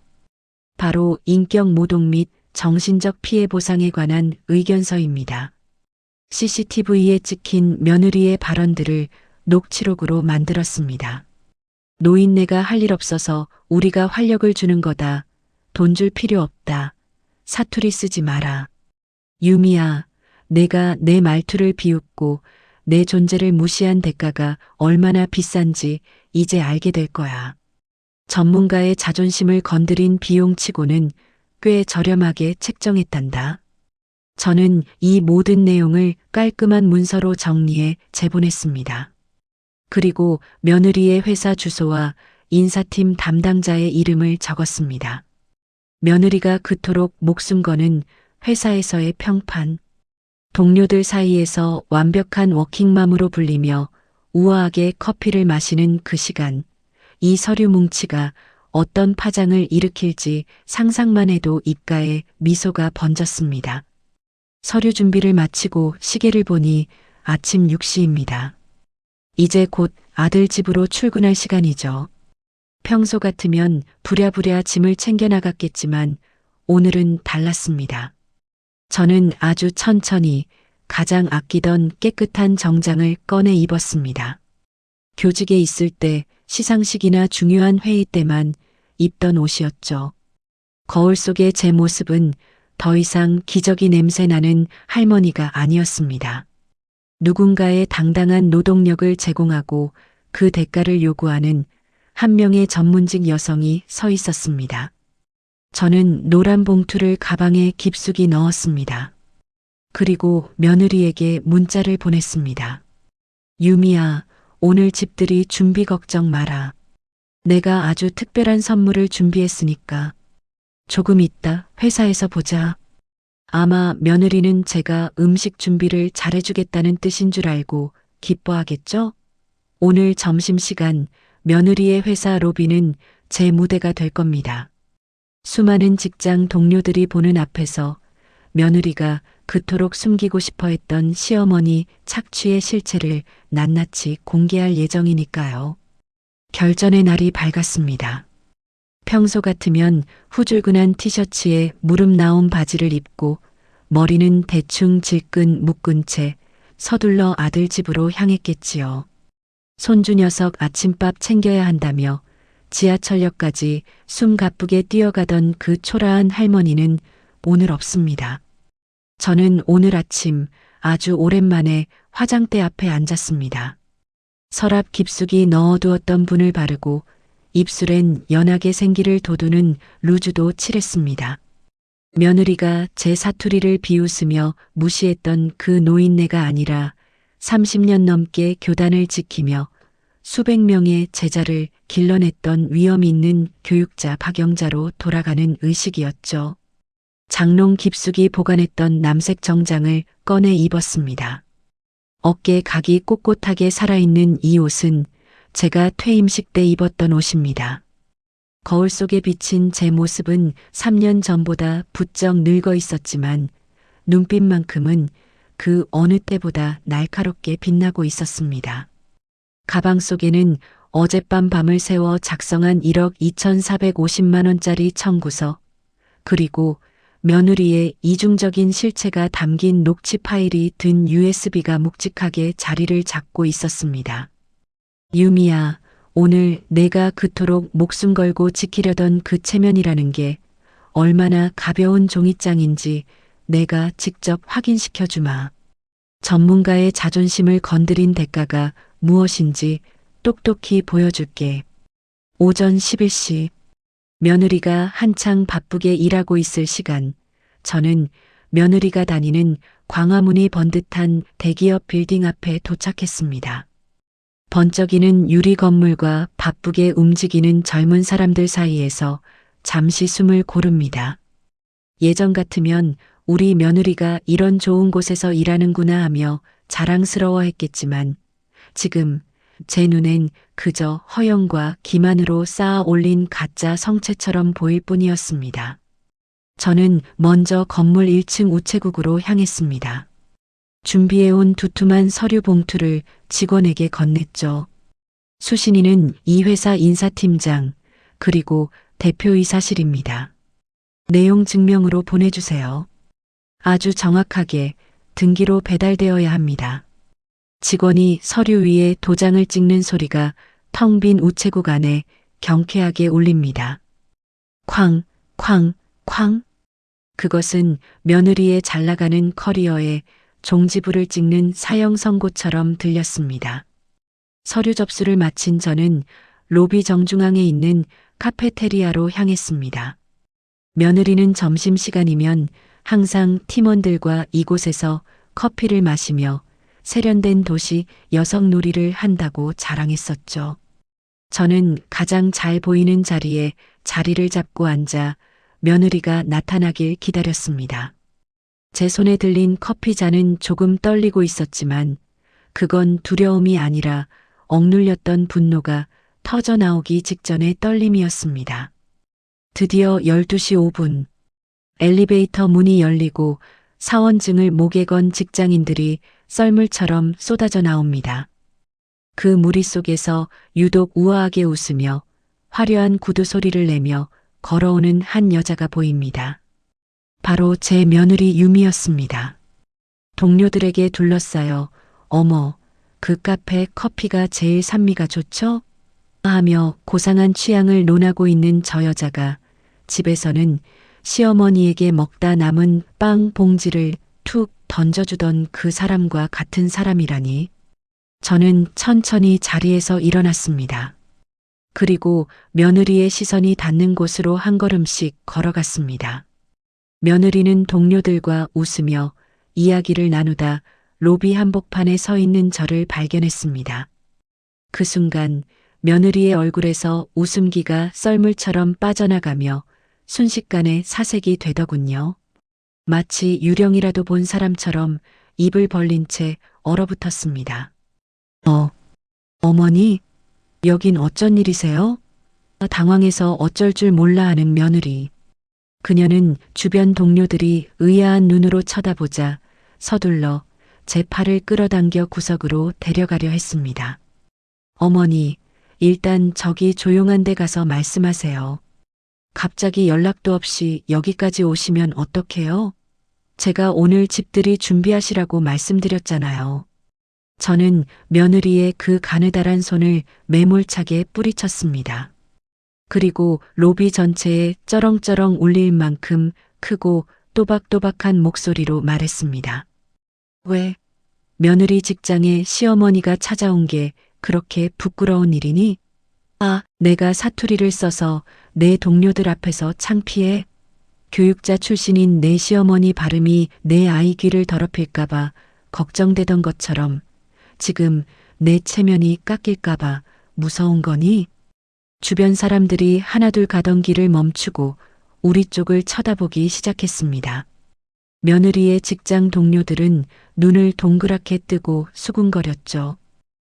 바로 인격 모독 및 정신적 피해 보상에 관한 의견서입니다. CCTV에 찍힌 며느리의 발언들을 녹취록으로 만들었습니다. 노인네가 할 일 없어서 우리가 활력을 주는 거다. 돈 줄 필요 없다. 사투리 쓰지 마라. 유미야, 내가 내 말투를 비웃고 내 존재를 무시한 대가가 얼마나 비싼지 이제 알게 될 거야. 전문가의 자존심을 건드린 비용치고는 꽤 저렴하게 책정했단다. 저는 이 모든 내용을 깔끔한 문서로 정리해 제보냈습니다. 그리고 며느리의 회사 주소와 인사팀 담당자의 이름을 적었습니다. 며느리가 그토록 목숨 거는 회사에서의 평판, 동료들 사이에서 완벽한 워킹맘으로 불리며 우아하게 커피를 마시는 그 시간, 이 서류 뭉치가 어떤 파장을 일으킬지 상상만 해도 입가에 미소가 번졌습니다. 서류 준비를 마치고 시계를 보니 아침 6시입니다. 이제 곧 아들 집으로 출근할 시간이죠. 평소 같으면 부랴부랴 짐을 챙겨 나갔겠지만 오늘은 달랐습니다. 저는 아주 천천히 가장 아끼던 깨끗한 정장을 꺼내 입었습니다. 교직에 있을 때 시상식이나 중요한 회의 때만 입던 옷이었죠. 거울 속의 제 모습은 더 이상 기저귀 냄새 나는 할머니가 아니었습니다. 누군가의 당당한 노동력을 제공하고 그 대가를 요구하는 한 명의 전문직 여성이 서 있었습니다. 저는 노란 봉투를 가방에 깊숙이 넣었습니다. 그리고 며느리에게 문자를 보냈습니다. 유미야, 오늘 집들이 준비 걱정 마라. 내가 아주 특별한 선물을 준비했으니까 조금 있다 회사에서 보자. 아마 며느리는 제가 음식 준비를 잘해주겠다는 뜻인 줄 알고 기뻐하겠죠? 오늘 점심시간 며느리의 회사 로비는 제 무대가 될 겁니다. 수많은 직장 동료들이 보는 앞에서 며느리가 그토록 숨기고 싶어 했던 시어머니 착취의 실체를 낱낱이 공개할 예정이니까요. 결전의 날이 밝았습니다. 평소 같으면 후줄근한 티셔츠에 무릎 나온 바지를 입고 머리는 대충 질끈 묶은 채 서둘러 아들 집으로 향했겠지요. 손주 녀석 아침밥 챙겨야 한다며 지하철역까지 숨 가쁘게 뛰어가던 그 초라한 할머니는 오늘 없습니다. 저는 오늘 아침 아주 오랜만에 화장대 앞에 앉았습니다. 서랍 깊숙이 넣어두었던 분을 바르고 입술엔 연하게 생기를 돋우는 루즈도 칠했습니다. 며느리가 제 사투리를 비웃으며 무시했던 그 노인네가 아니라 30년 넘게 교단을 지키며 수백 명의 제자를 길러냈던 위엄 있는 교육자 박영자로 돌아가는 의식이었죠. 장롱 깊숙이 보관했던 남색 정장을 꺼내 입었습니다. 어깨 각이 꼿꼿하게 살아있는 이 옷은 제가 퇴임식 때 입었던 옷입니다. 거울 속에 비친 제 모습은 3년 전보다 부쩍 늙어 있었지만 눈빛만큼은 그 어느 때보다 날카롭게 빛나고 있었습니다. 가방 속에는 어젯밤 밤을 새워 작성한 1억 2,450만 원짜리 청구서, 그리고 며느리의 이중적인 실체가 담긴 녹취 파일이 든 USB가 묵직하게 자리를 잡고 있었습니다. 유미야, 오늘 내가 그토록 목숨 걸고 지키려던 그 체면이라는 게 얼마나 가벼운 종이장인지 내가 직접 확인시켜 주마. 전문가의 자존심을 건드린 대가가 무엇인지 똑똑히 보여줄게. 오전 11시. 며느리가 한창 바쁘게 일하고 있을 시간, 저는 며느리가 다니는 광화문이 번듯한 대기업 빌딩 앞에 도착했습니다. 번쩍이는 유리 건물과 바쁘게 움직이는 젊은 사람들 사이에서 잠시 숨을 고릅니다. 예전 같으면 우리 며느리가 이런 좋은 곳에서 일하는구나 하며 자랑스러워했겠지만 지금 제 눈엔 그저 허영과 기만으로 쌓아 올린 가짜 성체처럼 보일 뿐이었습니다. 저는 먼저 건물 1층 우체국으로 향했습니다. 준비해온 두툼한 서류 봉투를 직원에게 건넸죠. 수신인은 이 회사 인사팀장, 그리고 대표이사실입니다. 내용 증명으로 보내주세요. 아주 정확하게 등기로 배달되어야 합니다. 직원이 서류 위에 도장을 찍는 소리가 텅 빈 우체국 안에 경쾌하게 울립니다. 쾅, 쾅, 쾅. 그것은 며느리의 잘나가는 커리어에 종지부를 찍는 사형 선고처럼 들렸습니다. 서류 접수를 마친 저는 로비 정중앙에 있는 카페테리아로 향했습니다. 며느리는 점심시간이면 항상 팀원들과 이곳에서 커피를 마시며 세련된 도시 여성 놀이를 한다고 자랑했었죠. 저는 가장 잘 보이는 자리에 자리를 잡고 앉아 며느리가 나타나길 기다렸습니다. 제 손에 들린 커피잔은 조금 떨리고 있었지만 그건 두려움이 아니라 억눌렸던 분노가 터져나오기 직전의 떨림이었습니다. 드디어 12시 5분. 엘리베이터 문이 열리고 사원증을 목에 건 직장인들이 썰물처럼 쏟아져 나옵니다. 그 무리 속에서 유독 우아하게 웃으며 화려한 구두 소리를 내며 걸어오는 한 여자가 보입니다. 바로 제 며느리 유미였습니다. 동료들에게 둘러싸여 어머, 그 카페 커피가 제일 산미가 좋죠? 하며 고상한 취향을 논하고 있는 저 여자가 집에서는 시어머니에게 먹다 남은 빵 봉지를 툭 던져주던 그 사람과 같은 사람이라니. 저는 천천히 자리에서 일어났습니다. 그리고 며느리의 시선이 닿는 곳으로 한 걸음씩 걸어갔습니다. 며느리는 동료들과 웃으며 이야기를 나누다 로비 한복판에 서 있는 저를 발견했습니다. 그 순간 며느리의 얼굴에서 웃음기가 썰물처럼 빠져나가며 순식간에 사색이 되더군요. 마치 유령이라도 본 사람처럼 입을 벌린 채 얼어붙었습니다. 어머니, 여긴 어쩐 일이세요? 당황해서 어쩔 줄 몰라 하는 며느리. 그녀는 주변 동료들이 의아한 눈으로 쳐다보자 서둘러 제 팔을 끌어당겨 구석으로 데려가려 했습니다. 어머니, 일단 저기 조용한 데 가서 말씀하세요. 갑자기 연락도 없이 여기까지 오시면 어떡해요? 제가 오늘 집들이 준비하시라고 말씀드렸잖아요. 저는 며느리의 그 가느다란 손을 매몰차게 뿌리쳤습니다. 그리고 로비 전체에 쩌렁쩌렁 울릴 만큼 크고 또박또박한 목소리로 말했습니다. 왜? 며느리 직장에 시어머니가 찾아온 게 그렇게 부끄러운 일이니? 내가 사투리를 써서 내 동료들 앞에서 창피해. 교육자 출신인 내 시어머니 발음이 내 아이 귀를 더럽힐까봐 걱정되던 것처럼 지금 내 체면이 깎일까봐 무서운 거니? 주변 사람들이 하나둘 가던 길을 멈추고 우리 쪽을 쳐다보기 시작했습니다. 며느리의 직장 동료들은 눈을 동그랗게 뜨고 수군거렸죠.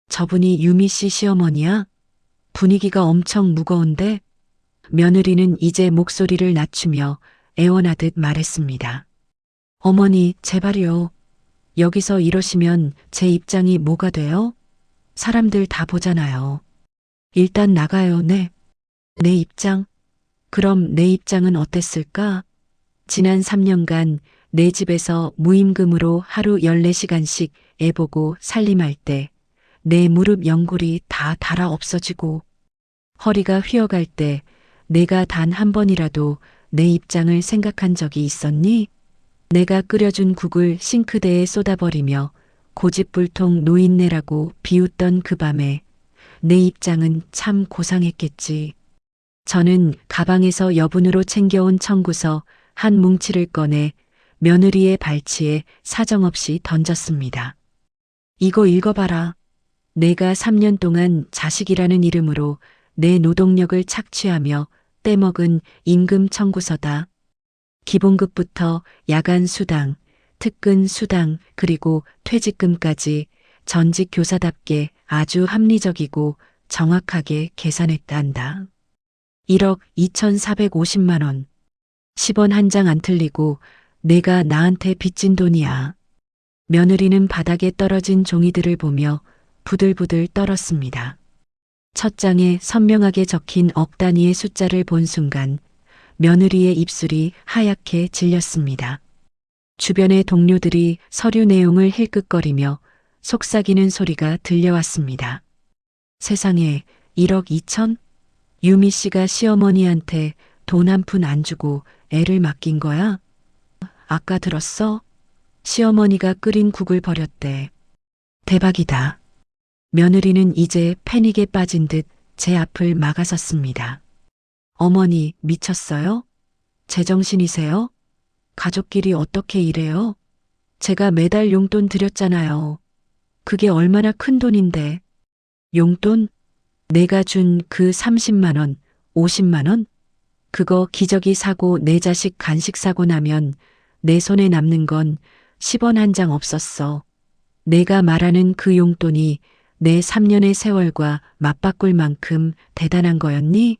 저분이 유미 씨 시어머니야? 분위기가 엄청 무거운데? 며느리는 이제 목소리를 낮추며 애원하듯 말했습니다. 어머니, 제발요. 여기서 이러시면 제 입장이 뭐가 돼요? 사람들 다 보잖아요. 일단 나가요, 네. 내 입장? 그럼 내 입장은 어땠을까? 지난 3년간 내 집에서 무임금으로 하루 14시간씩 애 보고 살림할 때 내 무릎 연골이 다 닳아 없어지고 허리가 휘어갈 때 내가 단 한 번이라도 내 입장을 생각한 적이 있었니? 내가 끓여준 국을 싱크대에 쏟아버리며 고집불통 노인네라고 비웃던 그 밤에 내 입장은 참 고상했겠지. 저는 가방에서 여분으로 챙겨온 청구서 한 뭉치를 꺼내 며느리의 발치에 사정없이 던졌습니다. 이거 읽어봐라. 내가 3년 동안 자식이라는 이름으로 내 노동력을 착취하며 떼먹은 임금 청구서다. 기본급부터 야간 수당, 특근 수당, 그리고 퇴직금까지 전직 교사답게 아주 합리적이고 정확하게 계산했다 한다. 1억 2,450만 원. 10원 한 장 안 틀리고 내가 나한테 빚진 돈이야. 며느리는 바닥에 떨어진 종이들을 보며 부들부들 떨었습니다. 첫 장에 선명하게 적힌 억 단위의 숫자를 본 순간 며느리의 입술이 하얗게 질렸습니다. 주변의 동료들이 서류 내용을 힐끗거리며 속삭이는 소리가 들려왔습니다. 세상에 1억 2천? 유미 씨가 시어머니한테 돈 한 푼 안 주고 애를 맡긴 거야? 아까 들었어? 시어머니가 끓인 국을 버렸대. 대박이다. 며느리는 이제 패닉에 빠진 듯 제 앞을 막아섰습니다. 어머니, 미쳤어요? 제정신이세요? 가족끼리 어떻게 이래요? 제가 매달 용돈 드렸잖아요. 그게 얼마나 큰 돈인데. 용돈? 내가 준 그 30만 원, 50만 원? 그거 기저귀 사고 내 자식 간식 사고 나면 내 손에 남는 건 10원 한 장 없었어. 내가 말하는 그 용돈이 내 3년의 세월과 맞바꿀 만큼 대단한 거였니?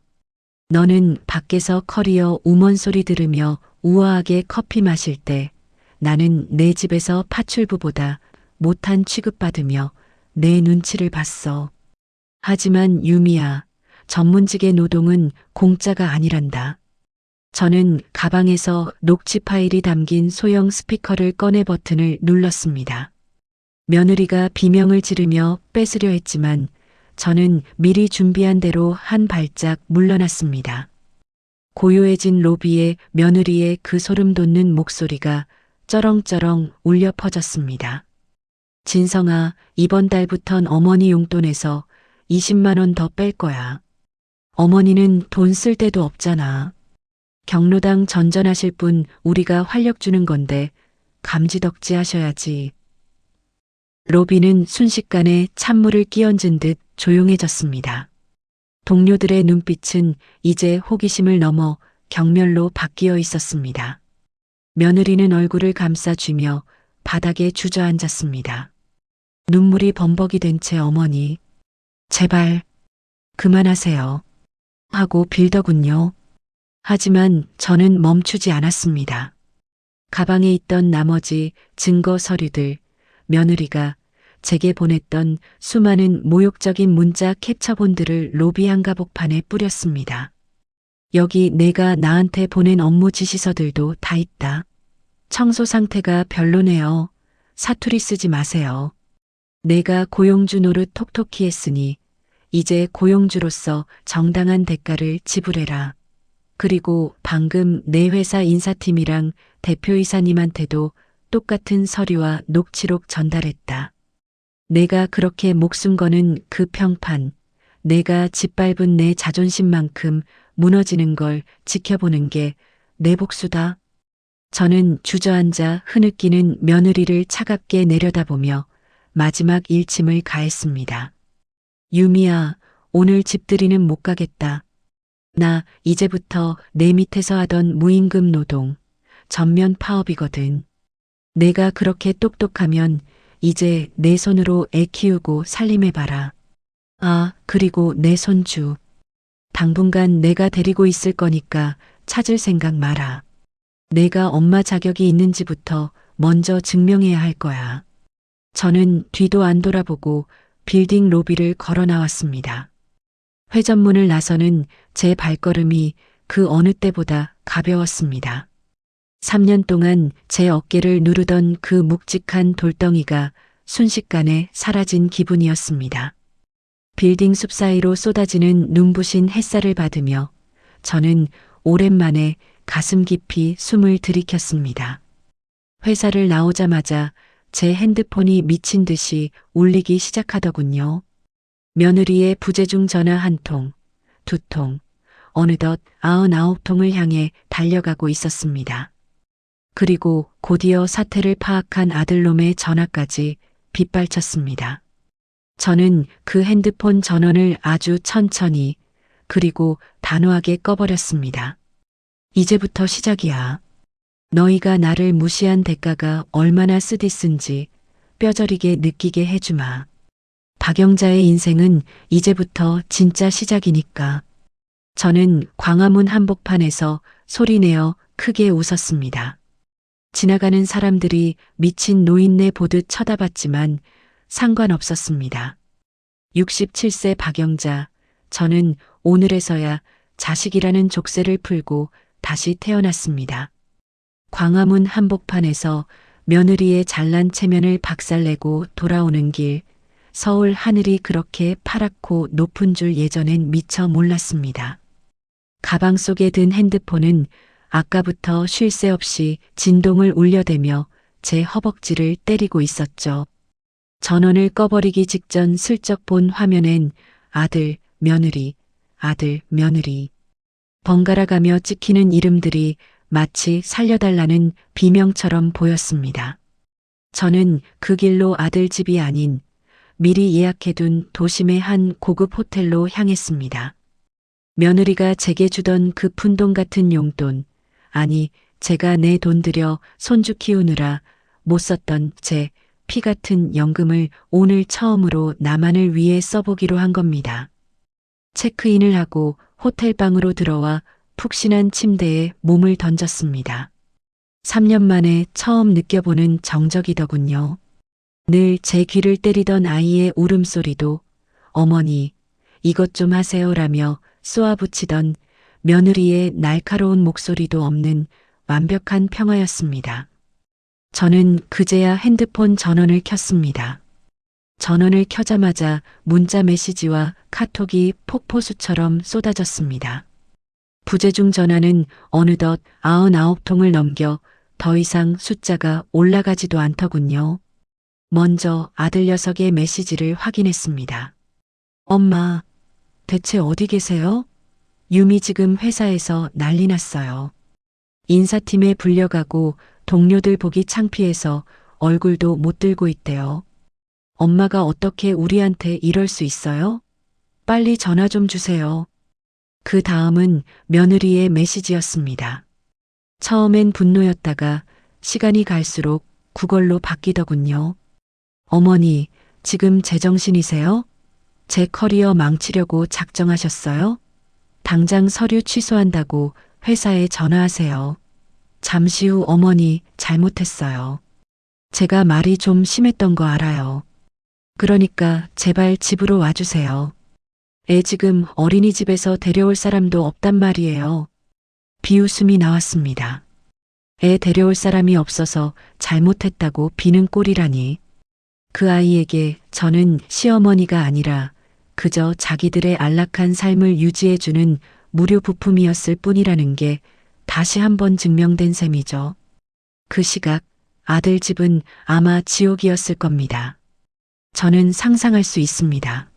너는 밖에서 커리어 우먼 소리 들으며 우아하게 커피 마실 때 나는 내 집에서 파출부보다 못한 취급받으며 내 눈치를 봤어. 하지만 유미야, 전문직의 노동은 공짜가 아니란다. 저는 가방에서 녹취 파일이 담긴 소형 스피커를 꺼내 버튼을 눌렀습니다. 며느리가 비명을 지르며 뺏으려 했지만 저는 미리 준비한 대로 한 발짝 물러났습니다. 고요해진 로비에 며느리의 그 소름 돋는 목소리가 쩌렁쩌렁 울려 퍼졌습니다. 진성아, 이번 달부턴 어머니 용돈에서 20만 원 더 뺄 거야. 어머니는 돈 쓸 데도 없잖아. 경로당 전전하실 분 우리가 활력 주는 건데 감지덕지 하셔야지. 로비는 순식간에 찬물을 끼얹은 듯 조용해졌습니다. 동료들의 눈빛은 이제 호기심을 넘어 경멸로 바뀌어 있었습니다. 며느리는 얼굴을 감싸쥐며 바닥에 주저앉았습니다. 눈물이 범벅이 된 채 어머니, 제발 그만하세요. 하고 빌더군요. 하지만 저는 멈추지 않았습니다. 가방에 있던 나머지 증거 서류들, 며느리가 제게 보냈던 수많은 모욕적인 문자 캡처본들을 로비 한가복판에 뿌렸습니다. 여기 내가 나한테 보낸 업무 지시서들도 다 있다. 청소 상태가 별로네요. 사투리 쓰지 마세요. 내가 고용주 노릇 톡톡히 했으니 이제 고용주로서 정당한 대가를 지불해라. 그리고 방금 내 회사 인사팀이랑 대표이사님한테도 똑같은 서류와 녹취록 전달했다. 내가 그렇게 목숨 거는 그 평판, 내가 짓밟은 내 자존심만큼 무너지는 걸 지켜보는 게 내 복수다. 저는 주저앉아 흐느끼는 며느리를 차갑게 내려다보며 마지막 일침을 가했습니다. 유미야, 오늘 집들이는 못 가겠다. 나 이제부터 내 밑에서 하던 무임금 노동, 전면 파업이거든. 내가 그렇게 똑똑하면 이제 내 손으로 애 키우고 살림해봐라. 아, 그리고 내 손주. 당분간 내가 데리고 있을 거니까 찾을 생각 마라. 내가 엄마 자격이 있는지부터 먼저 증명해야 할 거야. 저는 뒤도 안 돌아보고 빌딩 로비를 걸어 나왔습니다. 회전문을 나서는 제 발걸음이 그 어느 때보다 가벼웠습니다. 3년 동안 제 어깨를 누르던 그 묵직한 돌덩이가 순식간에 사라진 기분이었습니다. 빌딩 숲 사이로 쏟아지는 눈부신 햇살을 받으며 저는 오랜만에 가슴 깊이 숨을 들이켰습니다. 회사를 나오자마자 제 핸드폰이 미친 듯이 울리기 시작하더군요. 며느리의 부재중 전화 한 통, 두 통, 어느덧 99통을 향해 달려가고 있었습니다. 그리고 곧이어 사태를 파악한 아들놈의 전화까지 빗발쳤습니다. 저는 그 핸드폰 전원을 아주 천천히 그리고 단호하게 꺼버렸습니다. 이제부터 시작이야. 너희가 나를 무시한 대가가 얼마나 쓰디쓴지 뼈저리게 느끼게 해주마. 박영자의 인생은 이제부터 진짜 시작이니까. 저는 광화문 한복판에서 소리내어 크게 웃었습니다. 지나가는 사람들이 미친 노인네 보듯 쳐다봤지만 상관없었습니다. 67세 박영자, 저는 오늘에서야 자식이라는 족쇄를 풀고 다시 태어났습니다. 광화문 한복판에서 며느리의 잘난 체면을 박살내고 돌아오는 길, 서울 하늘이 그렇게 파랗고 높은 줄 예전엔 미처 몰랐습니다. 가방 속에 든 핸드폰은 아까부터 쉴 새 없이 진동을 울려대며 제 허벅지를 때리고 있었죠. 전원을 꺼버리기 직전 슬쩍 본 화면엔 아들, 며느리, 아들, 며느리. 번갈아가며 찍히는 이름들이 마치 살려달라는 비명처럼 보였습니다. 저는 그 길로 아들 집이 아닌 미리 예약해둔 도심의 한 고급 호텔로 향했습니다. 며느리가 제게 주던 그 푼돈 같은 용돈, 아니 제가 내 돈 들여 손주 키우느라 못 썼던 제 피 같은 연금을 오늘 처음으로 나만을 위해 써보기로 한 겁니다. 체크인을 하고 호텔방으로 들어와 푹신한 침대에 몸을 던졌습니다. 3년 만에 처음 느껴보는 정적이더군요. 늘 제 귀를 때리던 아이의 울음소리도 어머니, 이것 좀 하세요라며 쏘아붙이던 며느리의 날카로운 목소리도 없는 완벽한 평화였습니다. 저는 그제야 핸드폰 전원을 켰습니다. 전원을 켜자마자 문자 메시지와 카톡이 폭포수처럼 쏟아졌습니다. 부재중 전화는 어느덧 99통을 넘겨 더 이상 숫자가 올라가지도 않더군요. 먼저 아들 녀석의 메시지를 확인했습니다. 엄마, 대체 어디 계세요? 유미 지금 회사에서 난리 났어요. 인사팀에 불려가고 동료들 보기 창피해서 얼굴도 못 들고 있대요. 엄마가 어떻게 우리한테 이럴 수 있어요? 빨리 전화 좀 주세요. 그 다음은 며느리의 메시지였습니다. 처음엔 분노였다가 시간이 갈수록 구걸로 바뀌더군요. 어머니, 지금 제정신이세요? 제 커리어 망치려고 작정하셨어요? 당장 서류 취소한다고 회사에 전화하세요. 잠시 후 어머니 잘못했어요. 제가 말이 좀 심했던 거 알아요. 그러니까 제발 집으로 와주세요. 애 지금 어린이집에서 데려올 사람도 없단 말이에요. 비웃음이 나왔습니다. 애 데려올 사람이 없어서 잘못했다고 비는 꼴이라니. 그 아이에게 저는 시어머니가 아니라 그저 자기들의 안락한 삶을 유지해주는 무료 부품이었을 뿐이라는 게 다시 한번 증명된 셈이죠. 그 시각 아들 집은 아마 지옥이었을 겁니다. 저는 상상할 수 있습니다.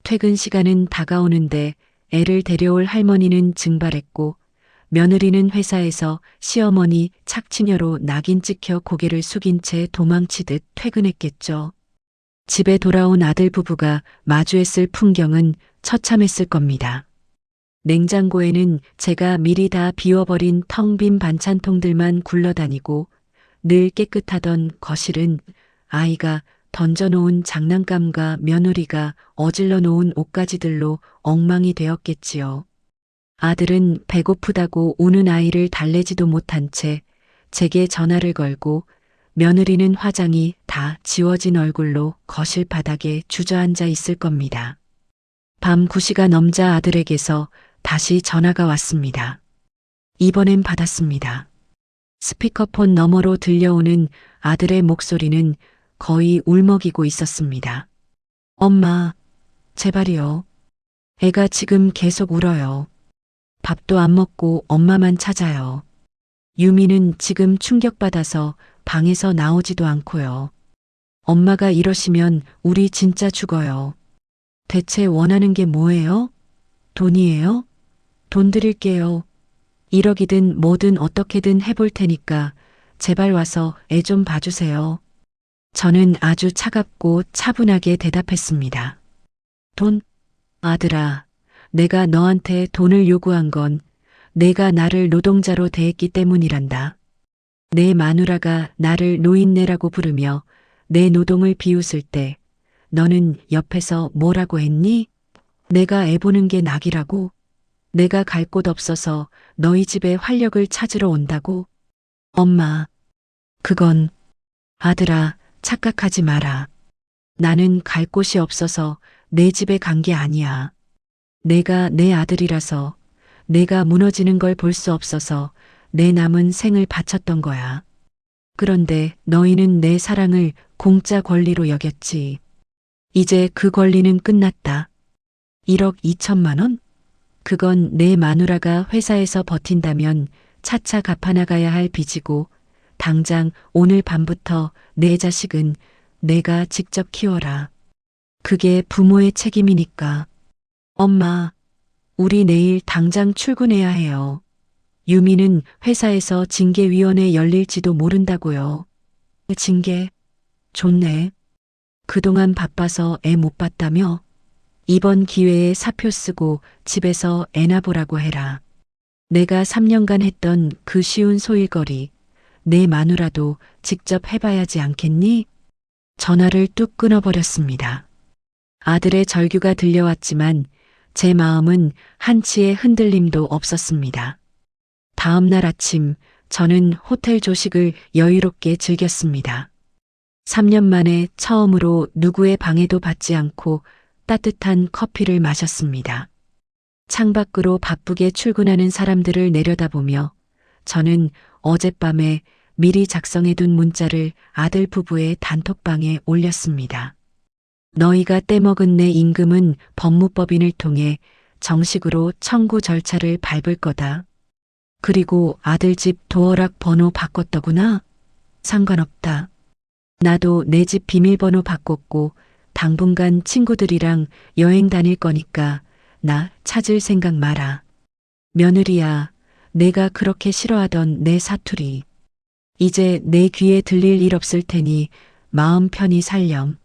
퇴근 시간은 다가오는데 애를 데려올 할머니는 증발했고 며느리는 회사에서 시어머니 착취녀로 낙인 찍혀 고개를 숙인 채 도망치듯 퇴근했겠죠. 집에 돌아온 아들 부부가 마주했을 풍경은 처참했을 겁니다. 냉장고에는 제가 미리 다 비워버린 텅 빈 반찬통들만 굴러다니고 늘 깨끗하던 거실은 아이가 던져놓은 장난감과 며느리가 어질러 놓은 옷가지들로 엉망이 되었겠지요. 아들은 배고프다고 우는 아이를 달래지도 못한 채 제게 전화를 걸고 며느리는 화장이 다 지워진 얼굴로 거실 바닥에 주저앉아 있을 겁니다. 밤 9시가 넘자 아들에게서 다시 전화가 왔습니다. 이번엔 받았습니다. 스피커폰 너머로 들려오는 아들의 목소리는 거의 울먹이고 있었습니다. 엄마, 제발이요. 애가 지금 계속 울어요. 밥도 안 먹고 엄마만 찾아요. 유미는 지금 충격받아서 방에서 나오지도 않고요. 엄마가 이러시면 우리 진짜 죽어요. 대체 원하는 게 뭐예요? 돈이에요? 돈 드릴게요. 1억이든 뭐든 어떻게든 해볼 테니까 제발 와서 애 좀 봐주세요. 저는 아주 차갑고 차분하게 대답했습니다. 돈? 아들아, 내가 너한테 돈을 요구한 건 내가 나를 노동자로 대했기 때문이란다. 내 마누라가 나를 노인네라고 부르며 내 노동을 비웃을 때 너는 옆에서 뭐라고 했니? 내가 애 보는 게 낙이라고? 내가 갈 곳 없어서 너희 집에 활력을 찾으러 온다고? 엄마, 그건 아들아, 착각하지 마라. 나는 갈 곳이 없어서 내 집에 간 게 아니야. 내가 내 아들이라서 내가 무너지는 걸 볼 수 없어서 내 남은 생을 바쳤던 거야. 그런데 너희는 내 사랑을 공짜 권리로 여겼지. 이제 그 권리는 끝났다. 1억 2천만 원? 그건 내 마누라가 회사에서 버틴다면 차차 갚아나가야 할 빚이고 당장 오늘 밤부터 내 자식은 내가 직접 키워라. 그게 부모의 책임이니까. 엄마, 우리 내일 당장 출근해야 해요. 유미는 회사에서 징계위원회 열릴지도 모른다고요. 징계? 좋네. 그동안 바빠서 애 못 봤다며? 이번 기회에 사표 쓰고 집에서 애나 보라고 해라. 내가 3년간 했던 그 쉬운 소일거리, 내 마누라도 직접 해봐야지 않겠니? 전화를 뚝 끊어버렸습니다. 아들의 절규가 들려왔지만 제 마음은 한치의 흔들림도 없었습니다. 다음 날 아침 저는 호텔 조식을 여유롭게 즐겼습니다. 3년 만에 처음으로 누구의 방해도 받지 않고 따뜻한 커피를 마셨습니다. 창밖으로 바쁘게 출근하는 사람들을 내려다보며 저는 어젯밤에 미리 작성해둔 문자를 아들 부부의 단톡방에 올렸습니다. 너희가 떼먹은 내 임금은 법무법인을 통해 정식으로 청구 절차를 밟을 거다. 그리고 아들 집 도어락 번호 바꿨더구나? 상관없다. 나도 내 집 비밀번호 바꿨고 당분간 친구들이랑 여행 다닐 거니까 나 찾을 생각 마라. 며느리야, 내가 그렇게 싫어하던 내 사투리. 이제 내 귀에 들릴 일 없을 테니 마음 편히 살렴.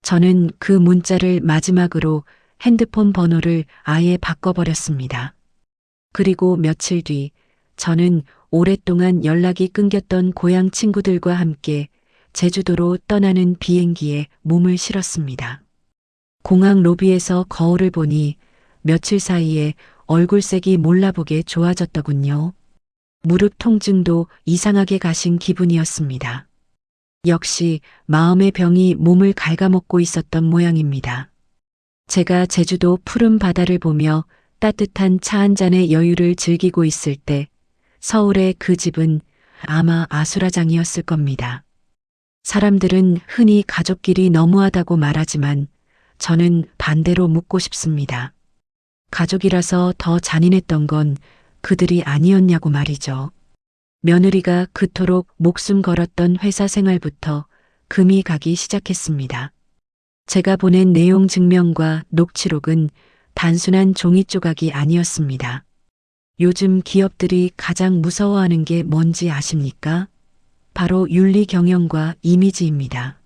저는 그 문자를 마지막으로 핸드폰 번호를 아예 바꿔버렸습니다. 그리고 며칠 뒤 저는 오랫동안 연락이 끊겼던 고향 친구들과 함께 제주도로 떠나는 비행기에 몸을 실었습니다. 공항 로비에서 거울을 보니 며칠 사이에 얼굴색이 몰라보게 좋아졌더군요. 무릎 통증도 이상하게 가신 기분이었습니다. 역시 마음의 병이 몸을 갉아먹고 있었던 모양입니다. 제가 제주도 푸른 바다를 보며 따뜻한 차 한 잔의 여유를 즐기고 있을 때 서울의 그 집은 아마 아수라장이었을 겁니다. 사람들은 흔히 가족끼리 너무하다고 말하지만 저는 반대로 묻고 싶습니다. 가족이라서 더 잔인했던 건 그들이 아니었냐고 말이죠. 며느리가 그토록 목숨 걸었던 회사 생활부터 금이 가기 시작했습니다. 제가 보낸 내용 증명과 녹취록은 단순한 종이 조각이 아니었습니다. 요즘 기업들이 가장 무서워하는 게 뭔지 아십니까? 바로 윤리 경영과 이미지입니다.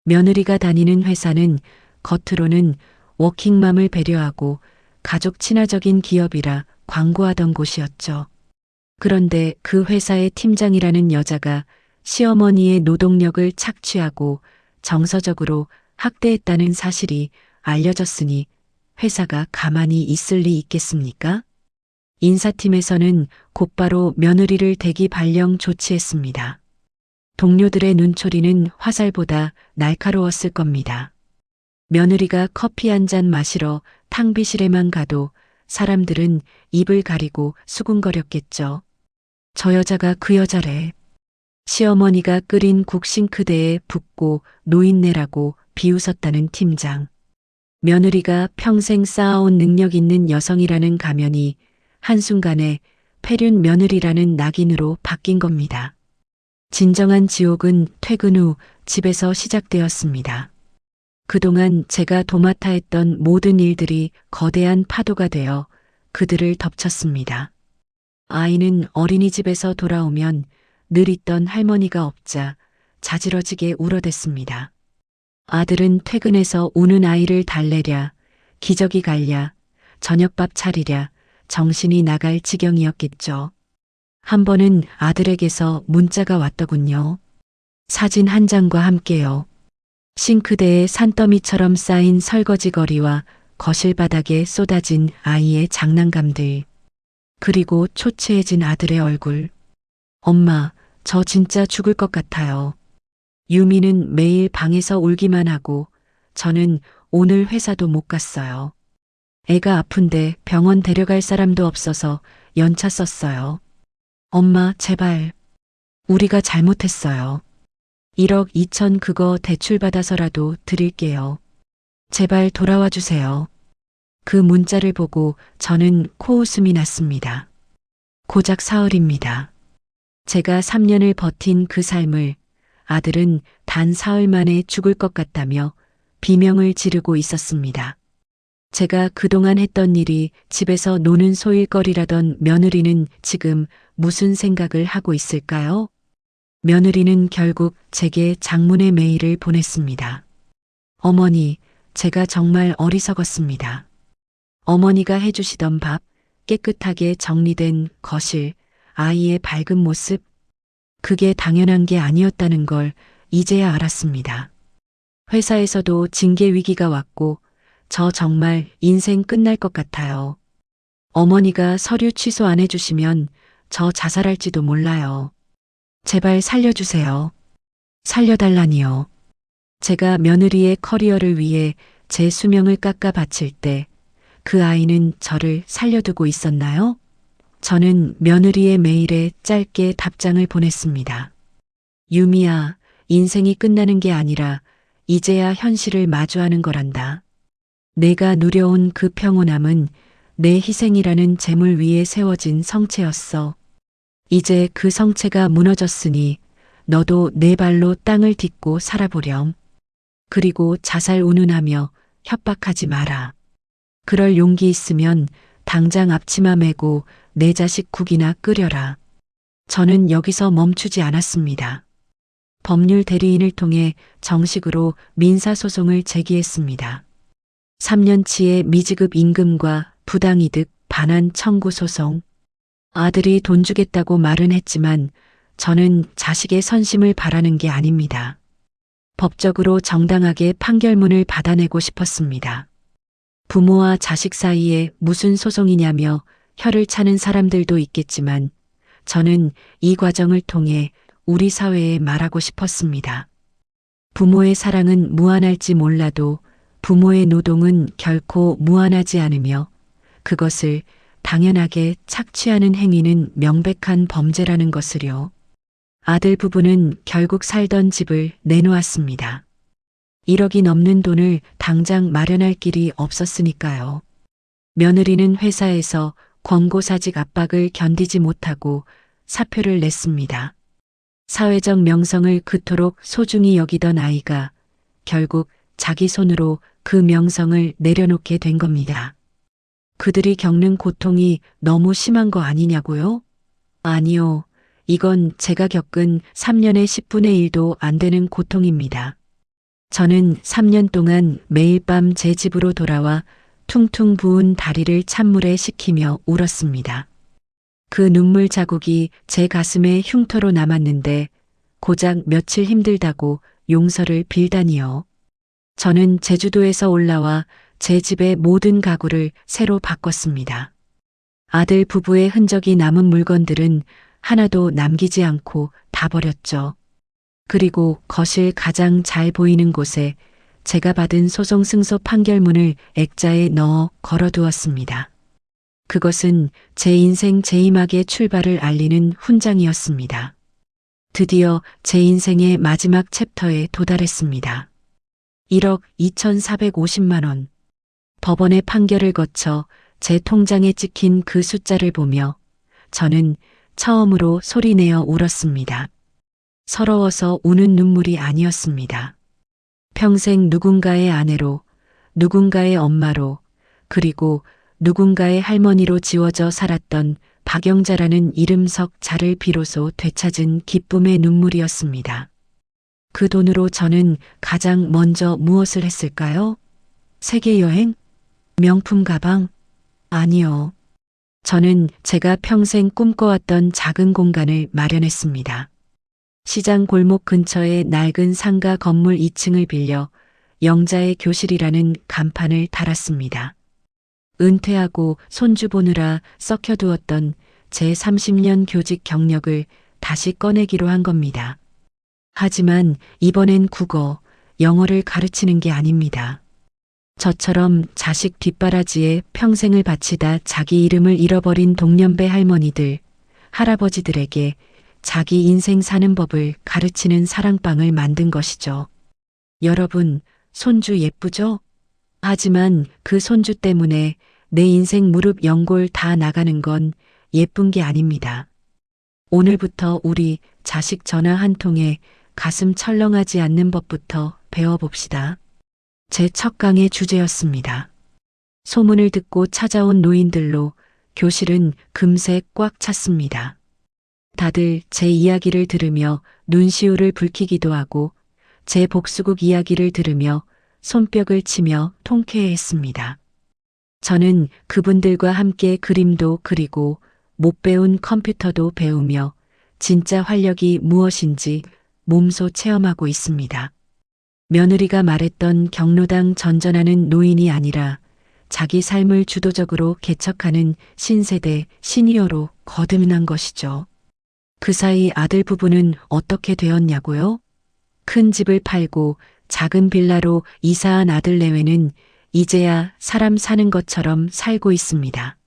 며느리가 다니는 회사는 겉으로는 워킹맘을 배려하고 가족 친화적인 기업이라 광고하던 곳이었죠. 그런데 그 회사의 팀장이라는 여자가 시어머니의 노동력을 착취하고 정서적으로 학대했다는 사실이 알려졌으니 회사가 가만히 있을 리 있겠습니까? 인사팀에서는 곧바로 며느리를 대기 발령 조치했습니다. 동료들의 눈초리는 화살보다 날카로웠을 겁니다. 며느리가 커피 한 잔 마시러 탕비실에만 가도 사람들은 입을 가리고 수군거렸겠죠. 저 여자가 그 여자래. 시어머니가 끓인 국 싱크대에 붓고 노인네라고 비웃었다는 팀장. 며느리가 평생 쌓아온 능력 있는 여성이라는 가면이 한순간에 폐륜 며느리라는 낙인으로 바뀐 겁니다. 진정한 지옥은 퇴근 후 집에서 시작되었습니다. 그동안 제가 도맡아 했던 모든 일들이 거대한 파도가 되어 그들을 덮쳤습니다. 아이는 어린이집에서 돌아오면 늘 있던 할머니가 없자 자지러지게 울어댔습니다. 아들은 퇴근해서 우는 아이를 달래랴, 기저귀 갈랴, 저녁밥 차리랴, 정신이 나갈 지경이었겠죠. 한 번은 아들에게서 문자가 왔더군요. 사진 한 장과 함께요. 싱크대에 산더미처럼 쌓인 설거지 거리와 거실 바닥에 쏟아진 아이의 장난감들. 그리고 초췌해진 아들의 얼굴. 엄마, 저 진짜 죽을 것 같아요. 유미는 매일 방에서 울기만 하고 저는 오늘 회사도 못 갔어요. 애가 아픈데 병원 데려갈 사람도 없어서 연차 썼어요. 엄마, 제발. 우리가 잘못했어요. 1억 2천 그거 대출받아서라도 드릴게요. 제발 돌아와 주세요. 그 문자를 보고 저는 코웃음이 났습니다. 고작 사흘입니다. 제가 3년을 버틴 그 삶을 아들은 단 사흘 만에 죽을 것 같다며 비명을 지르고 있었습니다. 제가 그동안 했던 일이 집에서 노는 소일거리라던 며느리는 지금 무슨 생각을 하고 있을까요? 며느리는 결국 제게 장문의 메일을 보냈습니다. 어머니, 제가 정말 어리석었습니다. 어머니가 해주시던 밥, 깨끗하게 정리된 거실, 아이의 밝은 모습, 그게 당연한 게 아니었다는 걸 이제야 알았습니다. 회사에서도 징계 위기가 왔고 저 정말 인생 끝날 것 같아요. 어머니가 서류 취소 안 해주시면 저 자살할지도 몰라요. 제발 살려주세요. 살려달라니요. 제가 며느리의 커리어를 위해 제 수명을 깎아 바칠 때 그 아이는 저를 살려두고 있었나요? 저는 며느리의 메일에 짧게 답장을 보냈습니다. 유미야, 인생이 끝나는 게 아니라 이제야 현실을 마주하는 거란다. 내가 누려온 그 평온함은 내 희생이라는 재물 위에 세워진 성체였어. 이제 그 성체가 무너졌으니 너도 내 발로 땅을 딛고 살아보렴. 그리고 자살 운운하며 협박하지 마라. 그럴 용기 있으면 당장 앞치마 메고 내 자식 국이나 끓여라. 저는 여기서 멈추지 않았습니다. 법률 대리인을 통해 정식으로 민사소송을 제기했습니다. 3년치의 미지급 임금과 부당이득 반환 청구 소송. 아들이 돈 주겠다고 말은 했지만 저는 자식의 선심을 바라는 게 아닙니다. 법적으로 정당하게 판결문을 받아내고 싶었습니다. 부모와 자식 사이에 무슨 소송이냐며 혀를 차는 사람들도 있겠지만 저는 이 과정을 통해 우리 사회에 말하고 싶었습니다. 부모의 사랑은 무한할지 몰라도 부모의 노동은 결코 무한하지 않으며 그것을 당연하게 착취하는 행위는 명백한 범죄라는 것을요. 아들 부부는 결국 살던 집을 내놓았습니다. 1억이 넘는 돈을 당장 마련할 길이 없었으니까요. 며느리는 회사에서 권고사직 압박을 견디지 못하고 사표를 냈습니다. 사회적 명성을 그토록 소중히 여기던 아이가 결국 자기 손으로 그 명성을 내려놓게 된 겁니다. 그들이 겪는 고통이 너무 심한 거 아니냐고요? 아니요. 이건 제가 겪은 3년의 10분의 1도 안 되는 고통입니다. 저는 3년 동안 매일 밤 제 집으로 돌아와 퉁퉁 부은 다리를 찬물에 식히며 울었습니다. 그 눈물 자국이 제 가슴에 흉터로 남았는데 고작 며칠 힘들다고 용서를 빌다니요. 저는 제주도에서 올라와 제 집의 모든 가구를 새로 바꿨습니다. 아들 부부의 흔적이 남은 물건들은 하나도 남기지 않고 다 버렸죠. 그리고 거실 가장 잘 보이는 곳에 제가 받은 소송 승소 판결문을 액자에 넣어 걸어두었습니다. 그것은 제 인생 제2막의 출발을 알리는 훈장이었습니다. 드디어 제 인생의 마지막 챕터에 도달했습니다. 1억 2,450만 원. 법원의 판결을 거쳐 제 통장에 찍힌 그 숫자를 보며 저는 처음으로 소리내어 울었습니다. 서러워서 우는 눈물이 아니었습니다. 평생 누군가의 아내로, 누군가의 엄마로, 그리고 누군가의 할머니로 지워져 살았던 박영자라는 이름석 자를 비로소 되찾은 기쁨의 눈물이었습니다. 그 돈으로 저는 가장 먼저 무엇을 했을까요? 세계 여행? 명품 가방? 아니요. 저는 제가 평생 꿈꿔왔던 작은 공간을 마련했습니다. 시장 골목 근처의 낡은 상가 건물 2층을 빌려 영자의 교실이라는 간판을 달았습니다. 은퇴하고 손주 보느라 썩혀두었던 제 30년 교직 경력을 다시 꺼내기로 한 겁니다. 하지만 이번엔 국어, 영어를 가르치는 게 아닙니다. 저처럼 자식 뒷바라지에 평생을 바치다 자기 이름을 잃어버린 동년배 할머니들, 할아버지들에게 자기 인생 사는 법을 가르치는 사랑방을 만든 것이죠. 여러분, 손주 예쁘죠? 하지만 그 손주 때문에 내 인생 무릎 연골 다 나가는 건 예쁜 게 아닙니다. 오늘부터 우리 자식 전화 한 통에 가슴 철렁하지 않는 법부터 배워봅시다. 제 첫 강의 주제였습니다. 소문을 듣고 찾아온 노인들로 교실은 금세 꽉 찼습니다. 다들 제 이야기를 들으며 눈시울을 붉히기도 하고 제 복수국 이야기를 들으며 손뼉을 치며 통쾌해했습니다. 저는 그분들과 함께 그림도 그리고 못 배운 컴퓨터도 배우며 진짜 활력이 무엇인지 몸소 체험하고 있습니다. 며느리가 말했던 경로당 전전하는 노인이 아니라 자기 삶을 주도적으로 개척하는 신세대 시니어로 거듭난 것이죠. 그 사이 아들 부부는 어떻게 되었냐고요? 큰 집을 팔고 작은 빌라로 이사한 아들 내외는 이제야 사람 사는 것처럼 살고 있습니다.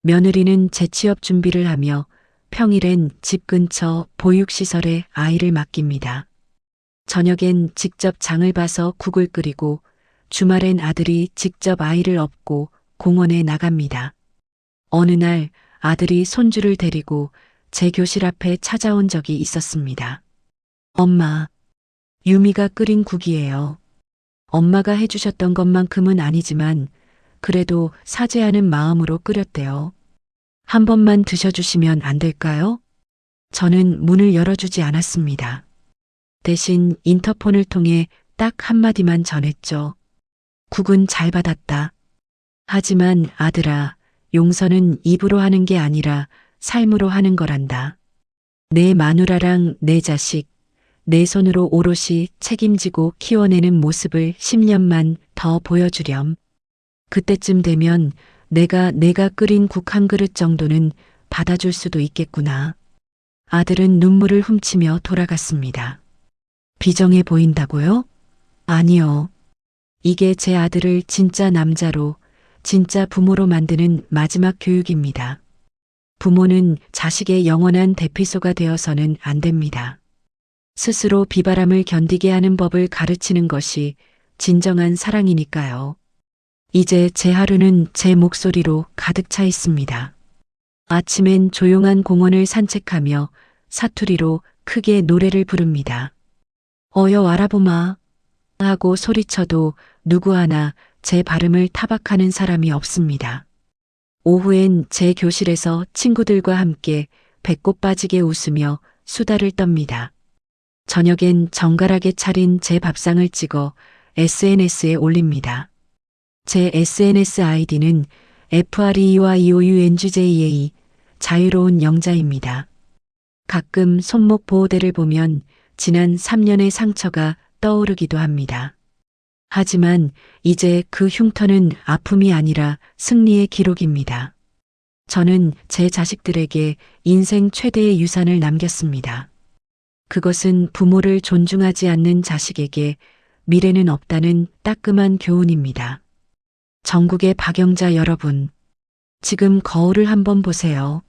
며느리는 재취업 준비를 하며 평일엔 집 근처 보육시설에 아이를 맡깁니다. 저녁엔 직접 장을 봐서 국을 끓이고 주말엔 아들이 직접 아이를 업고 공원에 나갑니다. 어느 날 아들이 손주를 데리고 제 교실 앞에 찾아온 적이 있었습니다. 엄마, 유미가 끓인 국이에요. 엄마가 해주셨던 것만큼은 아니지만 그래도 사죄하는 마음으로 끓였대요. 한 번만 드셔주시면 안 될까요? 저는 문을 열어주지 않았습니다. 대신 인터폰을 통해 딱 한마디만 전했죠. 국은 잘 받았다. 하지만 아들아, 용서는 입으로 하는 게 아니라 삶으로 하는 거란다. 내 마누라랑 내 자식, 내 손으로 오롯이 책임지고 키워내는 모습을 10년만 더 보여주렴. 그때쯤 되면 내가 끓인 국 한 그릇 정도는 받아줄 수도 있겠구나. 아들은 눈물을 훔치며 돌아갔습니다. 비정해 보인다고요? 아니요. 이게 제 아들을 진짜 남자로, 진짜 부모로 만드는 마지막 교육입니다. 부모는 자식의 영원한 대피소가 되어서는 안 됩니다. 스스로 비바람을 견디게 하는 법을 가르치는 것이 진정한 사랑이니까요. 이제 제 하루는 제 목소리로 가득 차 있습니다. 아침엔 조용한 공원을 산책하며 사투리로 크게 노래를 부릅니다. 어여 와라보마 하고 소리쳐도 누구 하나 제 발음을 타박하는 사람이 없습니다. 오후엔 제 교실에서 친구들과 함께 배꼽 빠지게 웃으며 수다를 떱니다. 저녁엔 정갈하게 차린 제 밥상을 찍어 SNS에 올립니다. 제 SNS 아이디는 FREYOUNGJA 자유로운 영자입니다. 가끔 손목 보호대를 보면 지난 3년의 상처가 떠오르기도 합니다. 하지만 이제 그 흉터는 아픔이 아니라 승리의 기록입니다. 저는 제 자식들에게 인생 최대의 유산을 남겼습니다. 그것은 부모를 존중하지 않는 자식에게 미래는 없다는 따끔한 교훈입니다. 전국의 박영자 여러분, 지금 거울을 한번 보세요.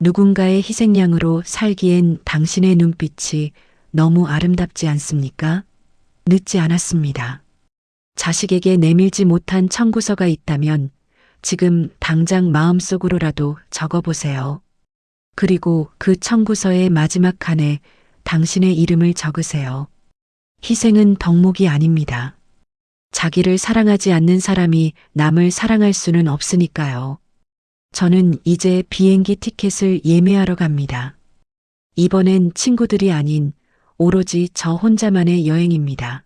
누군가의 희생양으로 살기엔 당신의 눈빛이 너무 아름답지 않습니까? 늦지 않았습니다. 자식에게 내밀지 못한 청구서가 있다면 지금 당장 마음속으로라도 적어보세요. 그리고 그 청구서의 마지막 칸에 당신의 이름을 적으세요. 희생은 덕목이 아닙니다. 자기를 사랑하지 않는 사람이 남을 사랑할 수는 없으니까요. 저는 이제 비행기 티켓을 예매하러 갑니다. 이번엔 친구들이 아닌 오로지 저 혼자만의 여행입니다.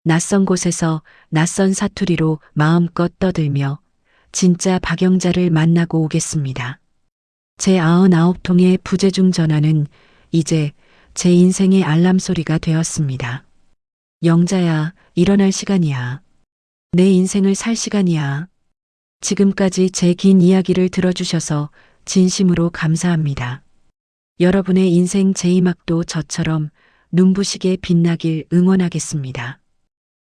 낯선 곳에서 낯선 사투리로 마음껏 떠들며 진짜 박영자를 만나고 오겠습니다. 제 99통의 부재중 전화는 이제 제 인생의 알람 소리가 되었습니다. 영자야, 일어날 시간이야. 내 인생을 살 시간이야. 지금까지 제 긴 이야기를 들어주셔서 진심으로 감사합니다. 여러분의 인생 제2막도 저처럼 눈부시게 빛나길 응원하겠습니다.